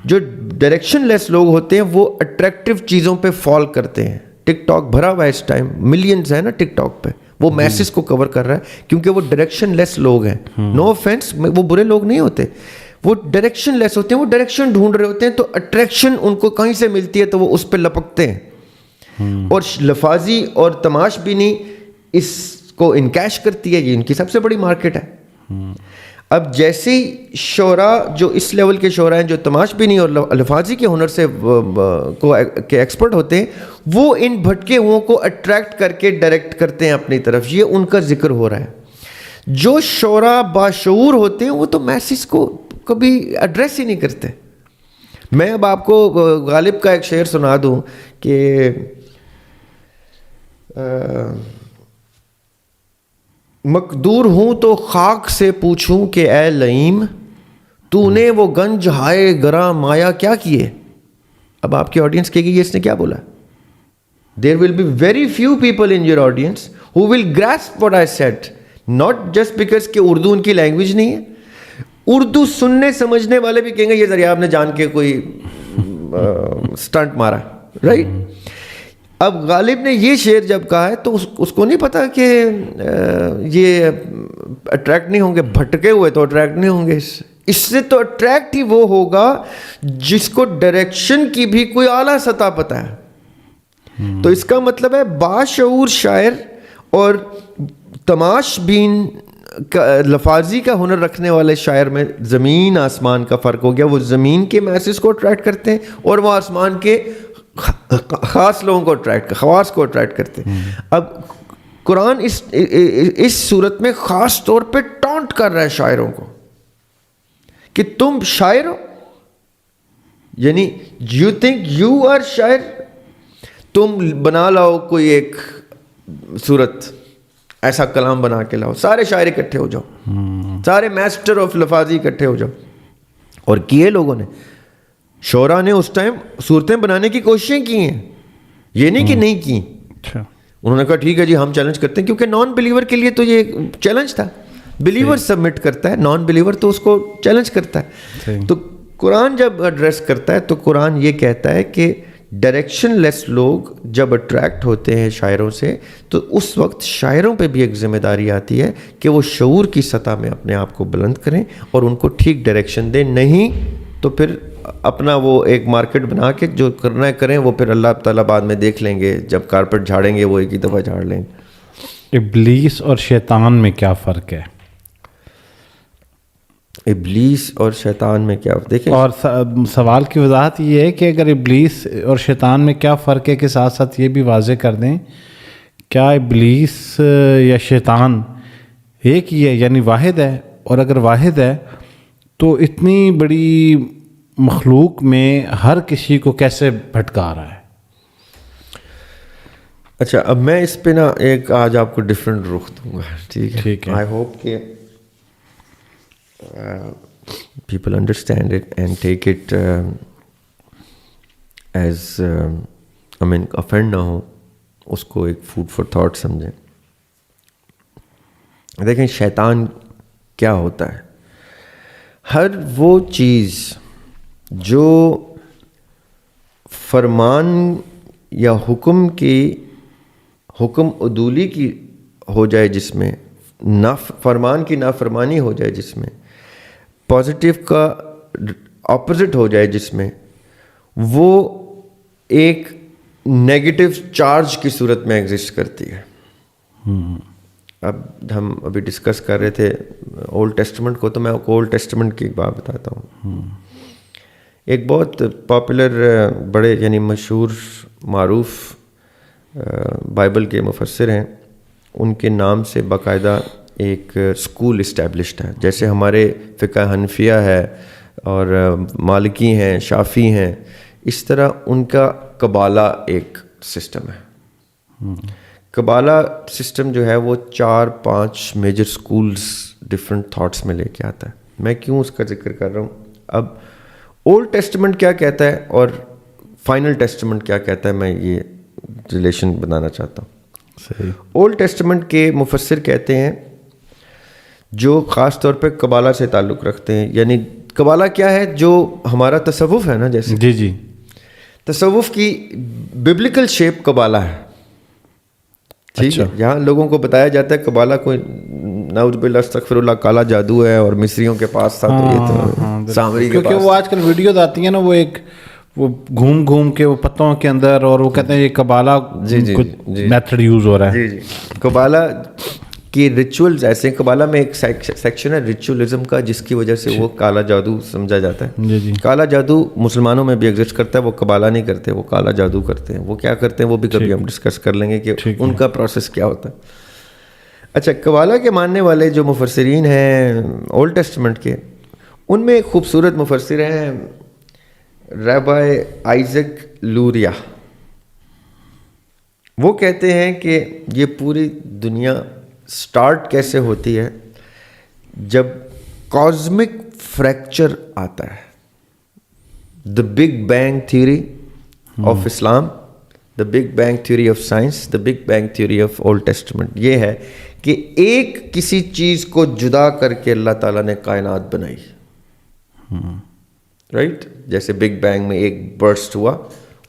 جو ڈائریکشن لیس لوگ ہوتے ہیں وہ اٹریکٹیو چیزوں پہ فال کرتے ہیں. ٹک ٹاک بھرا ہوا ہے اس ٹائم, ملینز ہیں نا ٹک ٹاک پہ, وہ میسز کو کور کر رہا ہے کیونکہ وہ ڈائریکشن لیس لوگ ہیں. نو آفینس, وہ برے لوگ نہیں ہوتے, وہ ڈائریکشن لیس ہوتے ہیں, وہ ڈائریکشن ڈھونڈ رہے ہوتے ہیں, تو اٹریکشن ان کو کہیں سے ملتی ہے تو وہ اس پہ لپکتے ہیں. اور لفاظی اور تماش بینی اس کو انکیش کرتی ہے, یہ ان کی سب سے بڑی مارکیٹ ہے. اب جیسے ہی شعراء جو اس لیول کے شعراء ہیں جو تماش بینی اور لفاظی کے ہنر سے کے ایکسپرٹ ہوتے ہیں, وہ ان بھٹکے ہوئوں کو اٹریکٹ کر کے ڈائریکٹ کرتے ہیں اپنی طرف. یہ ان کا ذکر ہو رہا ہے. جو شعراء باشعور ہوتے ہیں وہ تو میسج کو کبھی ایڈریس ہی نہیں کرتے. میں اب آپ کو غالب کا ایک شعر سنا دوں کہ مقدور ہوں تو خاک سے پوچھوں کہ اے لئیم تو نے وہ گنج ہائے گراں مایا کیا کیے. اب آپ کی آڈینس کہے گی یہ اس نے کیا بولا. There will be very few people in your audience who will grasp what I said, not just because کہ اردو ان کی لینگویج نہیں ہے. اردو سننے سمجھنے والے بھی کہیں گے یہ ذریعہ آپ نے جان کے کوئی سٹنٹ مارا, رائٹ. اب غالب نے یہ شعر جب کہا ہے تو اس کو نہیں پتا کہ یہ اٹریکٹ نہیں ہوں گے, بھٹکے ہوئے تو اٹریکٹ نہیں ہوں گے. اس سے تو اٹریکٹ ہی وہ ہوگا جس کو ڈائریکشن کی بھی کوئی اعلیٰ سطح پتہ ہے. تو اس کا مطلب ہے باشعور شاعر اور تماش بین لفاظی کا ہنر رکھنے والے شاعر میں زمین آسمان کا فرق ہو گیا. وہ زمین کے میسز کو اٹریکٹ کرتے ہیں اور وہ آسمان کے خاص لوگوں کو خواص کو اٹریکٹ کرتے ہیں. اب قرآن اس صورت میں خاص طور پہ ٹانٹ کر رہا ہے شاعروں کو کہ تم شاعر ہو, یعنی یو تھنک یو آر شاعر. تم بنا لاؤ کوئی ایک صورت, ایسا کلام بنا کے لاؤ, سارے شاعر اکٹھے ہو جاؤ, سارے میسٹر آف لفاظی اکٹھے ہو جاؤ. اور کیے لوگوں نے, شعراء نے اس ٹائم صورتیں بنانے کی کوششیں کی ہیں, یہ نہیں کہ نہیں کی. انہوں نے کہا ٹھیک ہے جی ہم چیلنج کرتے ہیں, کیونکہ نان بلیور کے لیے تو یہ چیلنج تھا. بلیور سبمٹ کرتا ہے, نان بلیور تو اس کو چیلنج کرتا ہے. تو قرآن جب ایڈریس کرتا ہے تو قرآن یہ کہتا ہے کہ ڈائریکشن لیس لوگ جب اٹریکٹ ہوتے ہیں شاعروں سے تو اس وقت شاعروں پہ بھی ایک ذمہ داری آتی ہے کہ وہ شعور کی سطح میں اپنے آپ کو بلند کریں اور ان کو ٹھیک ڈائریکشن دیں. نہیں تو پھر اپنا وہ ایک مارکیٹ بنا کے جو کرنا ہے کریں, وہ پھر اللہ تعالیٰ بعد میں دیکھ لیں گے, جب کارپیٹ جھاڑیں گے وہ ایک ہی دفعہ جھاڑ لیں گے. ابلیس اور شیطان میں کیا فرق ہے؟ ابلیس اور شیطان میں کیا دیکھیں, اور سوال کی وضاحت یہ ہے کہ اگر ابلیس اور شیطان میں کیا فرق ہے کے ساتھ ساتھ یہ بھی واضح کر دیں, کیا ابلیس یا شیطان ایک ہی ہے یعنی واحد ہے؟ اور اگر واحد ہے تو اتنی بڑی مخلوق میں ہر کسی کو کیسے بھٹکا رہا ہے؟ اچھا اب میں اس پہ نا ایک آج آپ کو ڈفرینٹ رخ دوں گا. ٹھیک ہے, آئی ہوپ کہ people understand it and take it as offend نہ ہو, اس کو ایک food for thought سمجھیں. دیکھیں شیطان کیا ہوتا ہے, ہر وہ چیز جو فرمان یا حکم عدولی کی ہو جائے, جس میں فرمان کی نافرمانی ہو جائے, جس میں پازیٹیو کا اپوزٹ ہو جائے, جس میں وہ ایک نیگیٹو چارج کی صورت میں ایگزسٹ کرتی ہے. اب ہم ابھی ڈسکس کر رہے تھے اولڈ ٹیسٹمنٹ کو, تو میں آپ کو اولڈ ٹیسٹمنٹ کی ایک بات بتاتا ہوں. ایک بہت پاپولر بڑے یعنی مشہور معروف بائبل کے مفسر ہیں, ان کے نام سے باقاعدہ ایک اسکول اسٹیبلشڈ ہے. جیسے ہمارے فقہ حنفیہ ہے اور مالکی ہیں, شافی ہیں, اس طرح ان کا قبالہ ایک سسٹم ہے. قبالہ سسٹم جو ہے وہ 4-5 میجر سکولز ڈفرینٹ تھاٹس میں لے کے آتا ہے. میں کیوں اس کا ذکر کر رہا ہوں, اب اولڈ ٹیسٹمنٹ کیا کہتا ہے اور فائنل ٹیسٹمنٹ کیا کہتا ہے, میں یہ ریلیشن بنانا چاہتا ہوں. صحیح. اولڈ ٹیسٹمنٹ کے مفسر کہتے ہیں جو خاص طور پہ قبالہ سے تعلق رکھتے ہیں, یعنی قبالہ کیا ہے, جو ہمارا تصوف ہے نا, جیسے جی تصوف کی ببلیکل شیپ قبالہ ہے. ٹھیک ہے, یہاں لوگوں کو بتایا جاتا ہے قبالہ کوئی نعوذ باللہ استغفر اللہ کالا جادو ہے اور مصریوں کے پاس تھا, تو یہ تو سامری کے پاس. کیونکہ وہ آج کل ویڈیوز آتی ہیں نا, وہ گھوم کے وہ پتوں کے اندر, اور وہ کہتے ہیں یہ قبالہ میتھڈ یوز ہو رہا ہے. جی قبالہ کی ریچولز ایسے ہیں. قبالہ میں ایک سیکشن ہے ریچولزم کا, جس کی وجہ سے وہ کالا جادو سمجھا جاتا ہے. کالا جادو مسلمانوں میں بھی ایگزسٹ کرتا ہے, وہ قبالہ نہیں کرتے, وہ کالا جادو کرتے ہیں. وہ کیا کرتے ہیں وہ بھی کبھی ہم ڈسکس کر لیں گے کہ ان کا پروسیس کیا ہوتا ہے. اچھا, قبالہ کے ماننے والے جو مفسرین ہیں اولڈ ٹیسٹمنٹ کے, ان میں ایک خوبصورت مفسر ہیں رابی آئزک لوریا. وہ کہتے ہیں کہ یہ پوری دنیا سٹارٹ کیسے ہوتی ہے, جب کازمک فریکچر آتا ہے. The big bang theory of Islam, the big bang theory of science, the big bang theory of old testament یہ ہے کہ ایک کسی چیز کو جدا کر کے اللہ تعالیٰ نے کائنات بنائی. رائٹ, جیسے بگ بینگ میں ایک برسٹ ہوا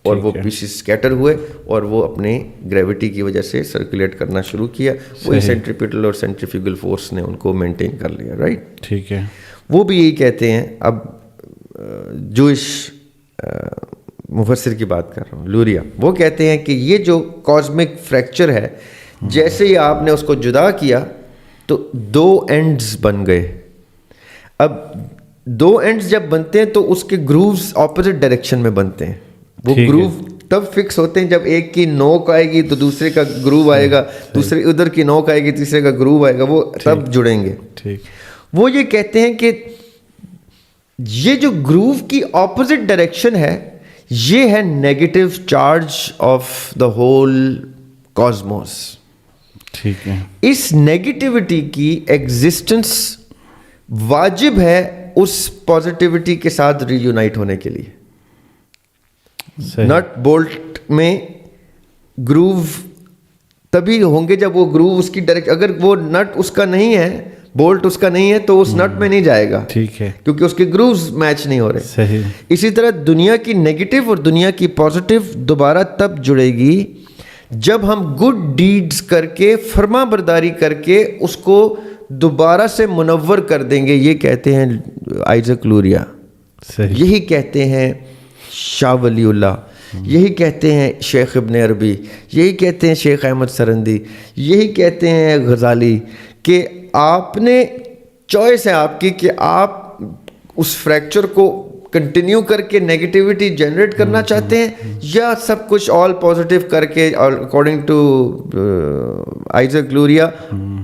اور وہ پیسز اسکیٹر ہوئے اور وہ اپنے گریوٹی کی وجہ سے سرکولیٹ کرنا شروع کیا. وہی سینٹریپیٹل اور سینٹریفیوگل فورس نے ان کو مینٹین کر لیا. رائٹ, ٹھیک ہے. وہ بھی یہی کہتے ہیں. اب جوئش مفسر کی بات کر رہا ہوں, لوریا, وہ کہتے ہیں کہ یہ جو کازمک فریکچر ہے, جیسے ہی آپ نے اس کو جدا کیا تو 2 اینڈز بن گئے. اب 2 اینڈز جب بنتے ہیں تو اس کے گرووز اپوزٹ ڈائریکشن میں بنتے ہیں. وہ گروو تب فکس ہوتے ہیں جب ایک کی نوک آئے گی تو دوسرے کا گروو آئے گا, دوسرے ادھر کی نوک آئے گی تیسرے کا گروو آئے گا, وہ تب جڑیں گے. وہ یہ کہتے ہیں کہ یہ جو گروو کی اپوزٹ ڈائریکشن ہے, یہ ہے negative charge of the whole cosmos. ٹھیک ہے. اس نیگیٹیوٹی کی ایگزسٹنس واجب ہے اس پازیٹیوٹی کے ساتھ ری یونائٹ ہونے کے لیے. نٹ بولٹ میں گروو تبھی ہوں گے جب وہ گروو اس کی ڈائریکٹ, اگر وہ نٹ اس کا نہیں ہے بولٹ اس کا نہیں ہے تو اس نٹ میں نہیں جائے گا, ٹھیک ہے, کیونکہ اس کے گرووز میچ نہیں ہو رہے. صحیح. اسی طرح دنیا کی نیگیٹو اور دنیا کی پازیٹیو دوبارہ تب جڑے گی جب ہم گڈ ڈیڈز کر کے, فرما برداری کر کے اس کو دوبارہ سے منور کر دیں گے. یہ کہتے ہیں آئزک لوریا, صحیح, یہی کہتے ہیں شاہ ولی اللہ, یہی کہتے ہیں شیخ ابن عربی, یہی کہتے ہیں شیخ احمد سرندی, یہی کہتے ہیں غزالی کہ آپ نے چوائس ہے آپ کی کہ آپ اس فریکچر کو کنٹینیو کر کے نیگیٹیوٹی جنریٹ کرنا چاہتے ہیں, یا سب کچھ آل پازیٹیو کر کے اکارڈنگ ٹو آئزک لوریا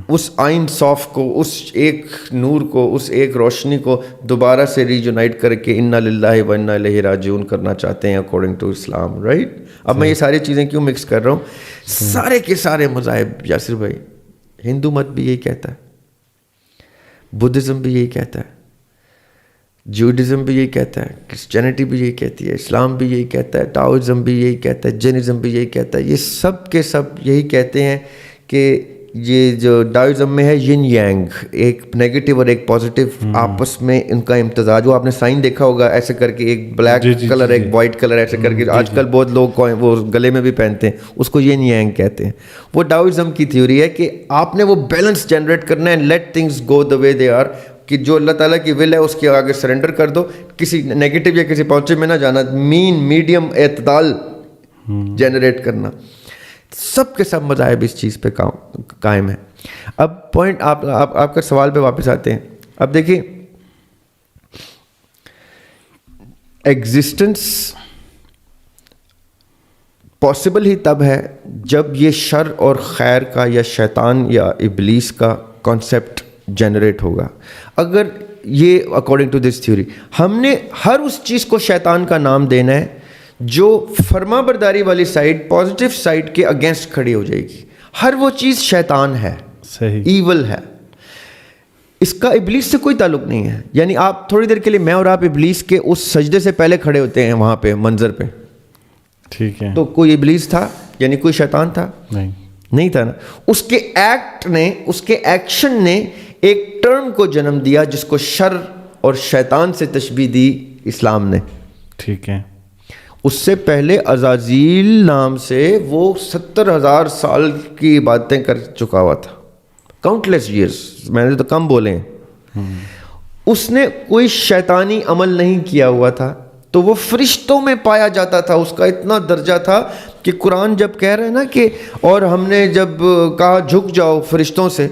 اس آئین صاف کو, اس ایک نور کو, اس ایک روشنی کو دوبارہ سے ریجونائٹ کر کے انا للہ و انا الیہ راجعون کرنا چاہتے ہیں اکارڈنگ ٹو اسلام, رائٹ. اب میں یہ ساری چیزیں کیوں مکس کر رہا ہوں؟ سارے کے سارے مذاہب, یاسر بھائی, ہندو مت بھی یہی کہتا ہے, بدھزم بھی یہی کہتا ہے, جوڈزم بھی یہی کہتا ہے, کرسچینٹی بھی یہی کہتی ہے, اسلام بھی یہی کہتا ہے, ٹاؤزم بھی یہی کہتا ہے, جینزم بھی یہی کہتا ہے. یہ سب کے سب یہی کہتے ہیں کہ یہ جو ڈاؤزم میں ہے ین یانگ, ایک نیگیٹو اور ایک پازیٹیو آپس میں ان کا امتزاج. وہ آپ نے سائن دیکھا ہوگا ایسے کر کے, ایک بلیک کلر ایک وائٹ کلر ایسے کر کے, آج کل بہت لوگ وہ گلے میں بھی پہنتے ہیں, اس کو ین یانگ کہتے ہیں. وہ ڈاؤزم کی تھیوری ہے کہ آپ نے وہ بیلنس جنریٹ کرنا ہے, let things go the way they are, کہ جو اللہ تعالیٰ کی ول ہے اس کے آگے سرنڈر کر دو, کسی نیگیٹو یا کسی پازیٹیو میں نہ جانا, مین میڈیم اعتدال جنریٹ کرنا. سب کے سب مذاہب اس چیز پہ قائم ہے. اب پوائنٹ آپ کا سوال پہ واپس آتے ہیں. اب دیکھیں, ایگزسٹنس پاسبل ہی تب ہے جب یہ شر اور خیر کا یا شیطان یا ابلیس کا کانسیپٹ جنریٹ ہوگا. اگر یہ اکارڈنگ ٹو دس تھیوری ہم نے ہر اس چیز کو شیطان کا نام دینا ہے جو فرما برداری والی سائڈ, پازیٹیو سائڈ کے اگینسٹ کھڑی ہو جائے گی. ہر وہ چیز شیطان ہے, صحیح, ایول ہے, اس کا ابلیس سے کوئی تعلق نہیں ہے. یعنی آپ تھوڑی دیر کے لیے میں اور آپ ابلیس کے اس سجدے سے پہلے کھڑے ہوتے ہیں وہاں پہ منظر پہ, ٹھیک ہے, تو کوئی ابلیس تھا یعنی کوئی شیطان تھا؟ نہیں تھا نا. اس کے ایکٹ نے, اس کے ایکشن نے ایک ٹرم کو جنم دیا جس کو شر اور شیطان سے تشبیہ دی اسلام نے. ٹھیک ہے. اس سے پہلے عزازیل نام سے وہ 70,000 سال کی عبادتیں کر چکا ہوا تھا, کاؤنٹلیس ایئرس, میں نے تو کم بولے ہیں. اس نے کوئی شیطانی عمل نہیں کیا ہوا تھا, تو وہ فرشتوں میں پایا جاتا تھا. اس کا اتنا درجہ تھا کہ قرآن جب کہہ رہے ہیں نا کہ اور ہم نے جب کہا جھک جاؤ فرشتوں سے,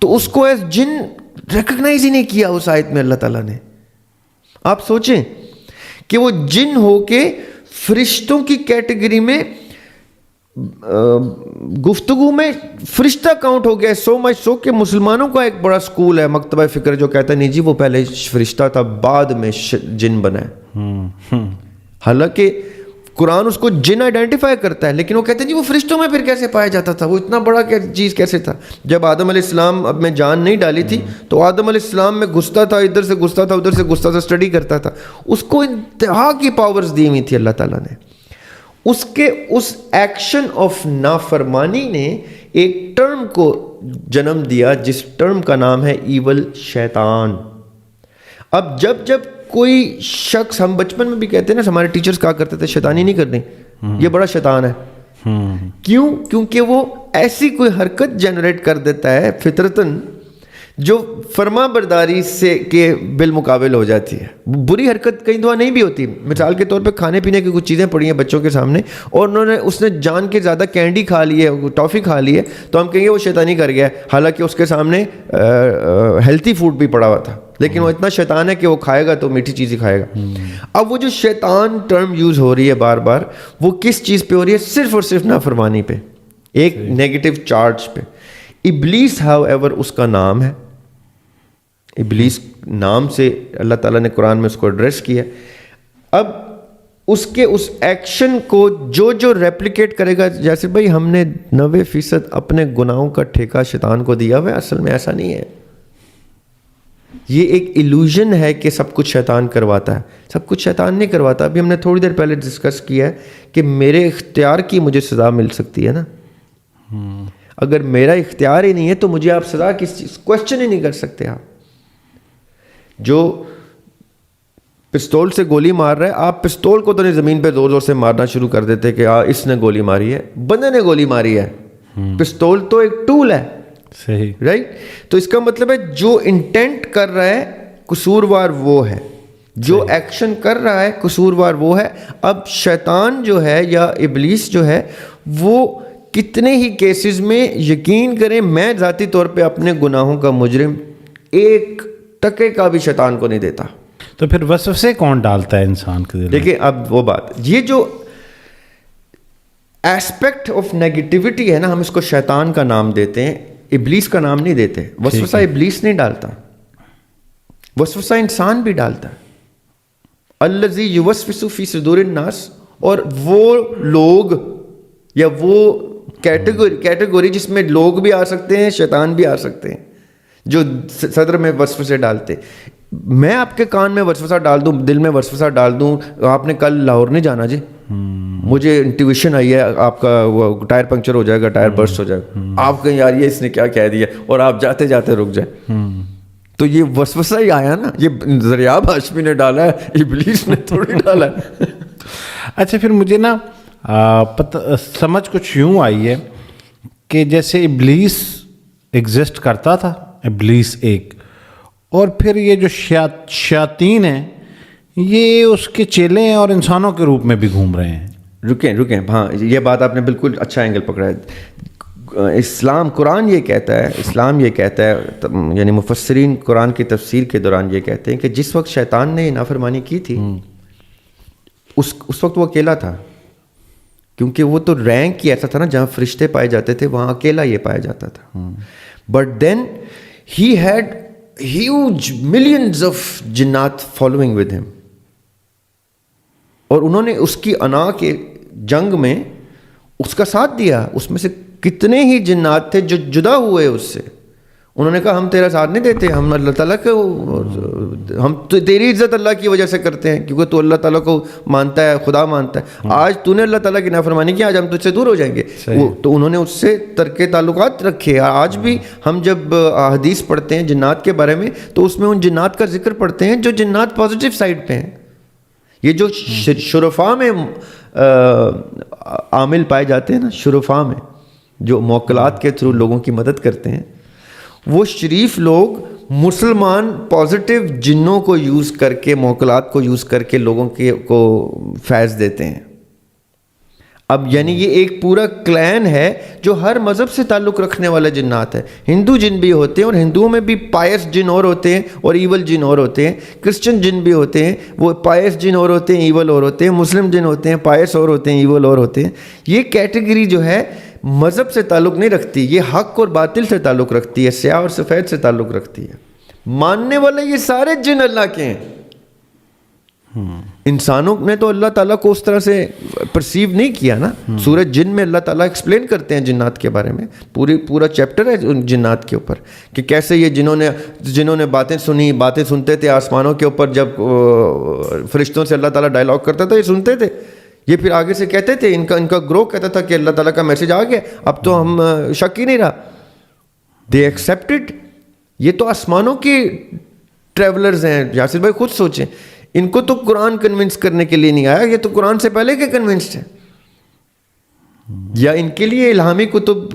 تو اس کو ایز جن ریکگنائز ہی نہیں کیا اس آیت میں اللہ تعالیٰ نے. آپ سوچیں کہ وہ جن ہو کے فرشتوں کی کیٹیگری میں گفتگو میں فرشتہ کاؤنٹ ہو گیا. سو مچ سو کہ مسلمانوں کا ایک بڑا سکول ہے مکتبہ فکر جو کہتا ہے نہیں جی وہ پہلے فرشتہ تھا بعد میں جن بنا ہے. حالانکہ قرآن اس کو جن آئیڈینٹیفائی کرتا ہے, لیکن وہ کہتے ہیں جی وہ فرشتوں میں پھر کیسے پایا جاتا تھا, وہ اتنا بڑا چیز کیسے تھا. جب آدم علیہ السلام اب میں جان نہیں ڈالی تھی تو آدم علیہ السلام میں گھستا تھا, ادھر سے گھستا تھا, ادھر سے گھستا تھا, اسٹڈی کرتا تھا. اس کو انتہا کی پاورز دی ہوئی تھی اللہ تعالیٰ نے. اس کے اس ایکشن آف نافرمانی نے ایک ٹرم کو جنم دیا جس ٹرم کا نام ہے ایول, شیطان. اب جب کوئی شخص, ہم بچپن میں بھی کہتے ہیں نا, ہمارے ٹیچرز کہا کرتے تھے شیطانی نہیں کرنی, یہ بڑا شیطان ہے. کیوں؟ کیونکہ وہ ایسی کوئی حرکت جنریٹ کر دیتا ہے فطرتاً جو فرما برداری سے کے بالمقابل ہو جاتی ہے. بری حرکت کئی دفعہ نہیں بھی ہوتی. مثال کے طور پہ کھانے پینے کی کچھ چیزیں پڑی ہیں بچوں کے سامنے اور اس نے جان کے زیادہ کینڈی کھا لی ہے, ٹافی کھا لی ہے, تو ہم کہیں گے وہ شیطانی کر گیا ہے, حالانکہ اس کے سامنے ہیلتھی فوڈ بھی پڑا ہوا تھا, لیکن وہ اتنا شیطان ہے کہ وہ کھائے گا تو میٹھی چیز ہی کھائے گا. اب وہ جو شیطان ٹرم یوز ہو رہی ہے بار بار, وہ کس چیز پہ ہو رہی ہے؟ صرف اور صرف نافرمانی پہ, ایک نیگیٹو چارج پہ. ابلیس ہاؤ ایور اس کا نام ہے, ابلیس نام سے اللہ تعالیٰ نے قرآن میں اس کو ایڈریس کیا. اب اس کے اس ایکشن کو جو ریپلیکیٹ کرے گا, جیسے بھائی ہم نے 90% اپنے گناہوں کا ٹھیکہ شیطان کو دیا ہوا ہے, اصل میں ایسا نہیں ہے. یہ ایک ایلوژن ہے کہ سب کچھ شیطان کرواتا ہے. سب کچھ شیطان نہیں کرواتا. ابھی ہم نے تھوڑی دیر پہلے ڈسکس کیا ہے کہ میرے اختیار کی مجھے سزا مل سکتی ہے نا. اگر میرا اختیار ہی نہیں ہے تو مجھے آپ سزا کس چیز کوشچن ہی نہیں کر سکتے. آپ جو پستول سے گولی مار رہا ہے, آپ پستول کو تو نہیں زمین پہ زور زور سے مارنا شروع کر دیتے کہ اس نے گولی ماری ہے, بندے نے گولی ماری ہے. پستول تو ایک ٹول ہے, صحیح, رائٹ. تو اس کا مطلب ہے جو انٹینٹ کر رہا ہے قصوروار وہ ہے, جو ایکشن کر رہا ہے قصوروار وہ ہے. اب شیطان جو ہے یا ابلیس جو ہے وہ کتنے ہی کیسز میں, یقین کریں میں ذاتی طور پہ اپنے گناہوں کا مجرم, 1 ٹکے کا بھی شیطان کو نہیں دیتا. تو پھر وسوسے کون ڈالتا ہے انسان کے دل میں؟ دیکھیں اب وہ بات, یہ جو ایسپیکٹ آف نیگیٹیوٹی ہے نا, ہم اس کو شیطان کا نام دیتے ہیں, ابلیس کا نام نہیں دیتے. وسوسہ ابلیس نہیں ڈالتا, وسوسہ انسان بھی ڈالتا ہے. الذی یوسوس فی صدور الناس, اور وہ لوگ یا وہ کیٹیگوری جس میں لوگ بھی آ سکتے ہیں, شیطان بھی آ سکتے ہیں, جو صدر میں وسوسے ڈالتے. میں آپ کے کان میں وسوسہ ڈال دوں, دل میں وسوسہ ڈال دوں, آپ نے کل لاہور نہیں جانا جی, مجھے انٹیویشن آئی ہے آپ کا وہ ٹائر پنکچر ہو جائے گا, ٹائر برسٹ ہو جائے گا, آپ کہیں یار یہ اس نے کیا کہہ دیا, اور آپ جاتے جاتے رک جائیں. تو یہ وسوسہ ہی آیا نا, یہ زریاب ہاشمی نے ڈالا ہے, ابلیس نے تھوڑی ڈالا ہے. اچھا پھر مجھے نا سمجھ کچھ یوں آئی ہے کہ جیسے ابلیس ایگزسٹ کرتا تھا, ابلیس ایک, اور پھر یہ جو شیاطین ہیں یہ اس کے چیلے ہیں اور انسانوں کے روپ میں بھی گھوم رہے ہیں. رکیں, ہاں یہ بات آپ نے بالکل اچھا اینگل پکڑا ہے. اسلام, قرآن یہ کہتا ہے, اسلام یہ کہتا ہے, یعنی مفسرین قرآن کی تفسیر کے دوران یہ کہتے ہیں کہ جس وقت شیطان نے یہ نافرمانی کی تھی اس وقت وہ اکیلا تھا, کیونکہ وہ تو رینک ہی ایسا تھا نا, جہاں فرشتے پائے جاتے تھے وہاں اکیلا یہ پایا جاتا تھا. But then he had huge millions of جنات فالوئنگ ود ہم, اور انہوں نے اس کی انا کے جنگ میں اس کا ساتھ دیا. اس میں سے کتنے ہی جنات تھے جو جدا ہوئے اس سے, انہوں نے کہا ہم تیرا ساتھ نہیں دیتے, ہم اللہ تعالیٰ کو, ہم تو تیری عزت اللہ کی وجہ سے کرتے ہیں کیونکہ تو اللہ تعالیٰ کو مانتا ہے, خدا مانتا ہے. آج تو نے اللہ تعالیٰ کی نافرمانی کی, آج ہم تجھ سے دور ہو جائیں گے. تو انہوں نے اس سے ترک تعلقات رکھے. آج بھی ہم جب حدیث پڑھتے ہیں جنات کے بارے میں تو اس میں ان جنات کا ذکر پڑھتے ہیں جو جنات پازیٹیو سائڈ پہ ہیں. یہ جو شرفاء میں عامل پائے جاتے ہیں نا, شرفاء میں جو موکلات کے تھرو لوگوں کی مدد کرتے ہیں, وہ شریف لوگ مسلمان پازیٹیو جنوں کو یوز کر کے, موکلات کو یوز کر کے لوگوں کو فیض دیتے ہیں. اب یعنی یہ ایک پورا کلین ہے جو ہر مذہب سے تعلق رکھنے والے جنات ہیں. ہندو جن بھی ہوتے ہیں, اور ہندوؤں میں بھی پائس جن اور ہوتے ہیں اور ایول جن اور ہوتے ہیں. کرسچن جن بھی ہوتے ہیں, وہ پائس جن اور ہوتے ہیں, ایول اور ہوتے ہیں. مسلم جن ہوتے ہیں, پائس اور ہوتے ہیں, ایول اور ہوتے ہیں. یہ کیٹیگری جو ہے مذہب سے تعلق نہیں رکھتی, یہ حق اور باطل سے تعلق رکھتی ہے, سیاہ اور سفید سے تعلق رکھتی ہے. ماننے والے یہ سارے جن اللہ کے ہیں. انسانوں نے تو اللہ تعالیٰ کو اس طرح سے پرسیو نہیں کیا نا. سورہ جن میں اللہ تعالیٰ ایکسپلین کرتے ہیں جنات کے بارے میں, پورا چیپٹر ہے ان جنات کے اوپر کہ کیسے یہ جنہوں نے باتیں سنی, باتیں سنتے تھے آسمانوں کے اوپر, جب فرشتوں سے اللہ تعالیٰ ڈائلاگ کرتا تھا یہ سنتے تھے. یہ پھر آگے سے کہتے تھے, ان کا گروہ کہتا تھا کہ اللہ تعالیٰ کا میسج آ گیا, اب تو ہم شک ہی نہیں رہا. دے ایکسیپٹڈ. یہ تو آسمانوں کے ٹریولرز ہیں. یاسر بھائی خود سوچیں, ان کو تو قرآن کنونس کرنے کے لیے نہیں آیا, یہ تو قرآن سے پہلے کے کنونسڈ ہیں. یا ان کے لیے الہامی کتب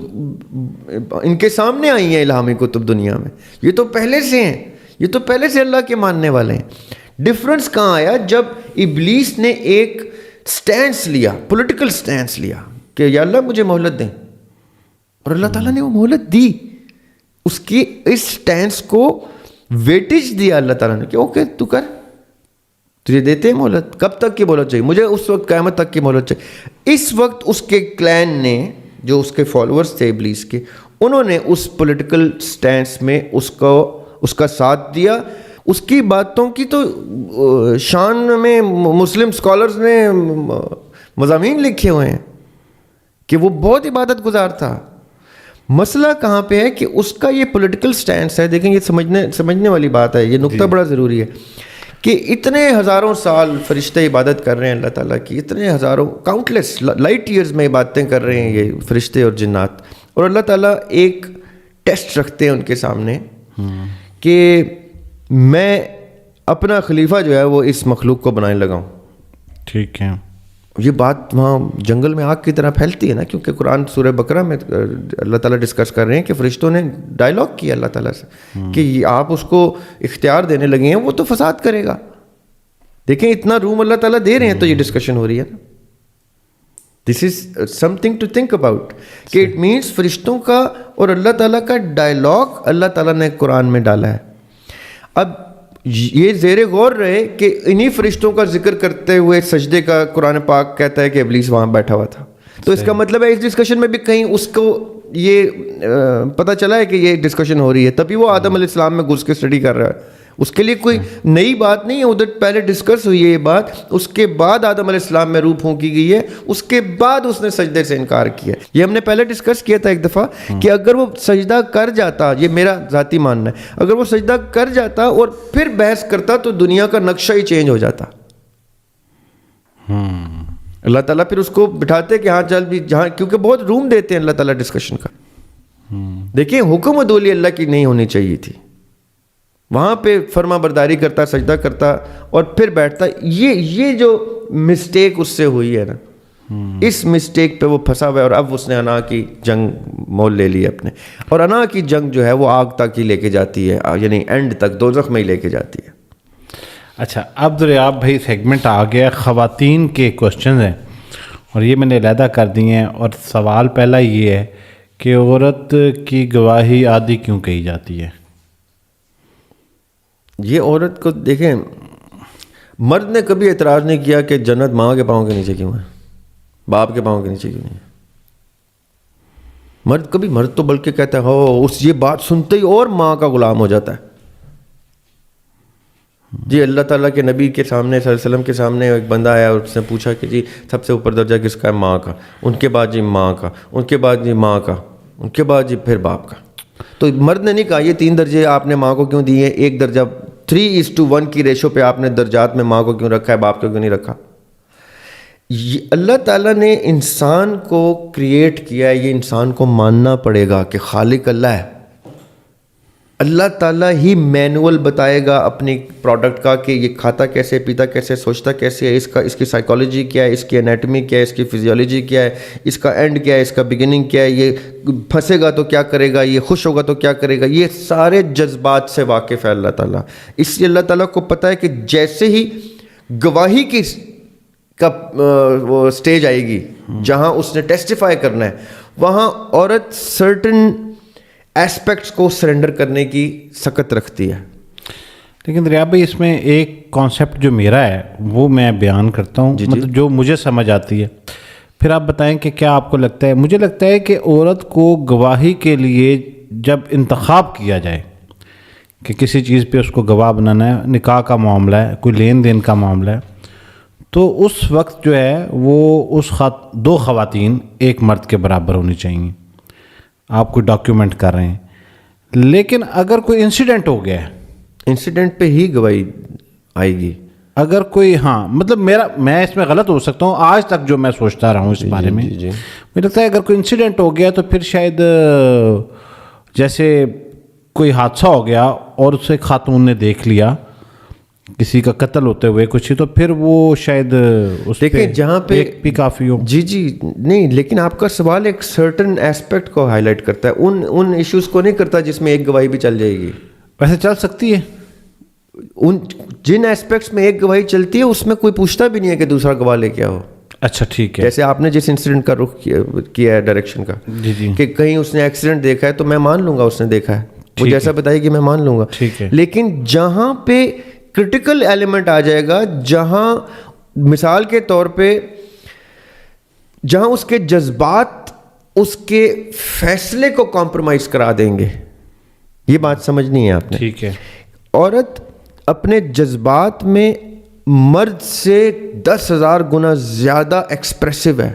ان کے سامنے آئی ہیں, الہامی کتب دنیا میں, یہ تو پہلے سے ہیں, یہ تو پہلے سے اللہ کے ماننے والے ہیں. ڈفرنس کہاں آیا؟ جب ابلیس نے ایک سٹینس لیا, پولیٹیکل سٹینس لیا کہ یا اللہ مجھے مہلت دیں, اور اللہ تعالیٰ نے وہ مہلت دی. اس کی اس سٹینس کو ویٹیج دیا اللہ تعالیٰ نے کہ اوکے تو کر, تجھے دیتے ہیں مہلت. کب تک کی مہلت چاہیے؟ مجھے اس وقت قیامت تک کی مہلت چاہیے. اس وقت اس کے کلین نے, جو اس کے فالوورز تھے ابلیس کے, انہوں نے اس پولیٹیکل سٹینس میں اس کا ساتھ دیا. اس کی باتوں کی تو شان میں مسلم سکالرز نے مضامین لکھے ہوئے ہیں کہ وہ بہت عبادت گزار تھا. مسئلہ کہاں پہ ہے کہ اس کا یہ پولیٹیکل سٹینس ہے. دیکھیں یہ سمجھنے والی بات ہے, یہ نقطہ بڑا ضروری ہے کہ اتنے ہزاروں سال فرشتے عبادت کر رہے ہیں اللہ تعالیٰ کی, اتنے ہزاروں کاؤنٹلیس لائٹ ایئرز میں عبادتیں کر رہے ہیں یہ فرشتے اور جنات, اور اللہ تعالیٰ ایک ٹیسٹ رکھتے ہیں ان کے سامنے کہ میں اپنا خلیفہ جو ہے وہ اس مخلوق کو بنانے لگا ہوں. ٹھیک ہے. یہ بات وہاں جنگل میں آگ کی طرح پھیلتی ہے نا, کیونکہ قرآن سورہ بقرہ میں اللہ تعالیٰ ڈسکس کر رہے ہیں کہ فرشتوں نے ڈائلاگ کیا اللہ تعالیٰ سے کہ آپ اس کو اختیار دینے لگے ہیں, وہ تو فساد کرے گا. دیکھیں اتنا روم اللہ تعالیٰ دے رہے ہیں تو یہ ڈسکشن ہو رہی ہے نا. This is something to think about کہ اٹ مینس فرشتوں کا اور اللہ تعالیٰ کا ڈائلاگ اللہ تعالیٰ نے قرآن میں ڈالا ہے. اب یہ زیر غور رہے کہ انہی فرشتوں کا ذکر کرتے ہوئے سجدے کا قرآن پاک کہتا ہے کہ ابلیس وہاں بیٹھا ہوا تھا. تو اس کا مطلب ہے اس ڈسکشن میں بھی کہیں اس کو یہ پتہ چلا ہے کہ یہ ڈسکشن ہو رہی ہے, تبھی وہ آدم علیہ السلام میں گھس کے اسٹڈی کر رہا ہے. اس کے لیے کوئی نئی بات نہیں ہے, ادھر پہلے ڈسکس ہوئی ہے یہ بات, اس کے بعد آدم علیہ السلام میں روح پھونکی گئی ہے, اس کے بعد اس نے سجدے سے انکار کیا. یہ ہم نے پہلے ڈسکس کیا تھا ایک دفعہ کہ اگر وہ سجدہ کر جاتا, یہ میرا ذاتی ماننا ہے, اگر وہ سجدہ کر جاتا اور پھر بحث کرتا تو دنیا کا نقشہ ہی چینج ہو جاتا. اللہ تعالیٰ پھر اس کو بٹھاتے کہ ہاں چل بھی جہاں, کیونکہ بہت روم دیتے ہیں اللہ تعالیٰ ڈسکشن کا. دیکھیں حکم عدولی اللہ کی نہیں ہونی چاہیے تھی, وہاں پہ فرما برداری کرتا, سجدہ کرتا اور پھر بیٹھتا. یہ جو مسٹیک اس سے ہوئی ہے نا, اس مسٹیک پہ وہ پھنسا ہوا ہے, اور اب اس نے انا کی جنگ مول لے لی اپنے, اور انا کی جنگ جو ہے وہ آگ تک ہی لے کے جاتی ہے, یعنی اینڈ تک دوزخ میں ہی لے کے جاتی ہے. اچھا, اب اب بھائی سیگمنٹ آ گیا خواتین کے کوشچنز ہیں, اور یہ میں نے علیحدہ کر دیے ہیں. اور سوال پہلا یہ ہے کہ عورت کی گواہی آدھی کیوں کہی جاتی ہے؟ یہ عورت کو دیکھیں, مرد نے کبھی اعتراض نہیں کیا کہ جنت ماں کے پاؤں کے نیچے کیوں ہے, باپ کے پاؤں کے نیچے کیوں نہیں ہے. مرد تو بلکہ کہتا ہے ہو, اس یہ بات سنتے ہی اور ماں کا غلام ہو جاتا ہے. جی اللہ تعالیٰ کے نبی کے سامنے صلی اللہ علیہ وسلم کے سامنے ایک بندہ آیا اور اس نے پوچھا کہ جی سب سے اوپر درجہ کس کا ہے؟ ماں کا. ان کے بعد جی ماں کا, ان کے بعد جی ماں کا, ان کے بعد جی پھر باپ کا. تو مرد نے نہیں کہا یہ 3 درجے آپ نے ماں کو کیوں دیے, ایک درجہ 3:1 کی ریشو پہ آپ نے درجات میں ماں کو کیوں رکھا ہے, باپ کو کیوں نہیں رکھا. اللہ تعالیٰ نے انسان کو کریٹ کیا ہے, یہ انسان کو ماننا پڑے گا کہ خالق اللہ ہے. اللہ تعالیٰ ہی مینول بتائے گا اپنی پروڈکٹ کا کہ یہ کھاتا کیسے, پیتا کیسے, سوچتا کیسے ہے, اس کی سائیکالوجی کیا ہے, اس کی انیٹمی کیا ہے, اس کی فزیولوجی کیا ہے, اس کا اینڈ کیا ہے, اس کا بگننگ کیا ہے, یہ پھنسے گا تو کیا کرے گا, یہ خوش ہوگا تو کیا کرے گا. یہ سارے جذبات سے واقف ہے اللہ تعالیٰ. اس لیے اللہ تعالیٰ کو پتہ ہے کہ جیسے ہی گواہی کی کا وہ سٹیج آئے گی جہاں اس نے ٹیسٹیفائی کرنا ہے, وہاں عورت سرٹن ایسپیکٹس کو سرنڈر کرنے کی سخت رکھتی ہے. لیکن دریاب بھائی اس میں ایک کانسیپٹ جو میرا ہے وہ میں بیان کرتا ہوں, مطلب جو مجھے سمجھ آتی ہے, پھر آپ بتائیں کہ کیا آپ کو لگتا ہے. مجھے لگتا ہے کہ عورت کو گواہی کے لیے جب انتخاب کیا جائے کہ کسی چیز پہ اس کو گواہ بنانا ہے, نکاح کا معاملہ ہے, کوئی لین دین کا معاملہ ہے, تو اس وقت جو ہے وہ اس 2 خواتین ایک مرد کے برابر ہونی چاہیے. آپ کو ڈاکیومنٹ کر رہے ہیں, لیکن اگر کوئی انسیڈنٹ ہو گیا ہے, انسیڈنٹ پہ ہی گواہی آئے گی. اگر کوئی مطلب میں اس میں غلط ہو سکتا ہوں, آج تک جو میں سوچتا رہا ہوں اس بارے میں, مجھے لگتا ہے اگر کوئی انسیڈنٹ ہو گیا تو پھر شاید جیسے کوئی حادثہ ہو گیا اور اسے خاتون نے دیکھ لیا کسی کا قتل ہوتے ہوئے کچھ, تو پھر وہ شاید اس دیکھیں جہاں پہ بھی کافی ہو. جی نہیں, لیکن آپ کا سوال ایک سرٹن ایسپیکٹ کو ہائی لائٹ کرتا ہے, ان ایشوز کو نہیں کرتا جس میں ایک گواہی بھی چل جائے گی. ویسے چل سکتی ہے, جن ایسپیکٹس میں ایک گواہی چلتی ہے اس میں کوئی پوچھتا بھی نہیں ہے کہ دوسرا گواہ لے کے آؤ. اچھا ٹھیک ہے. جیسے آپ نے جس انسیڈنٹ کا رخ کیا ہے ڈائریکشن کا, جی کہ کہیں اس نے ایکسیڈنٹ دیکھا ہے تو میں مان لوں گا اس نے دیکھا ہے, وہ جیسا بتائے کہ میں مان لوں گا. لیکن جہاں پہ کرٹیکل ایلیمنٹ آ جائے گا, جہاں مثال کے طور پہ جہاں اس کے جذبات اس کے فیصلے کو کمپرومائز کرا دیں گے, یہ بات سمجھنی ہے آپ نے. ٹھیک ہے. عورت اپنے جذبات میں مرد سے 10,000 گنا زیادہ ایکسپریسو ہے.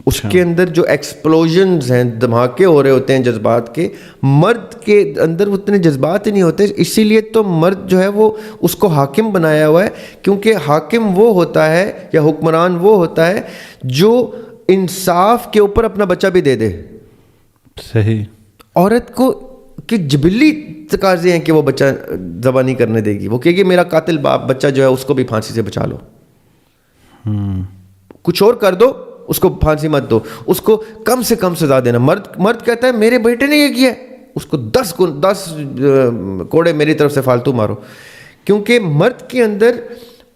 اس کے اندر جو ایکسپلوژنز ہیں, دھماکے ہو رہے ہوتے ہیں جذبات کے, مرد کے اندر اتنے جذبات ہی نہیں ہوتے. اسی لیے تو مرد جو ہے وہ اس کو حاکم بنایا ہوا ہے, کیونکہ حاکم وہ ہوتا ہے یا حکمران وہ ہوتا ہے جو انصاف کے اوپر اپنا بچہ بھی دے دے. صحیح. عورت کو کہ جبلی تقاضے ہیں کہ وہ بچہ ذبح نہیں کرنے دے گی. وہ کہے گی میرا قاتل باپ بچہ جو ہے اس کو بھی پھانسی سے بچا لو, کچھ اور کر دو, اس کو پھانسی مت دو, اس کو کم سے کم سزا دینا. مرد کہتا ہے میرے بیٹے نے یہ کیا, اس کو 10 کوڑے میری طرف سے فالتو مارو. کیونکہ مرد کے اندر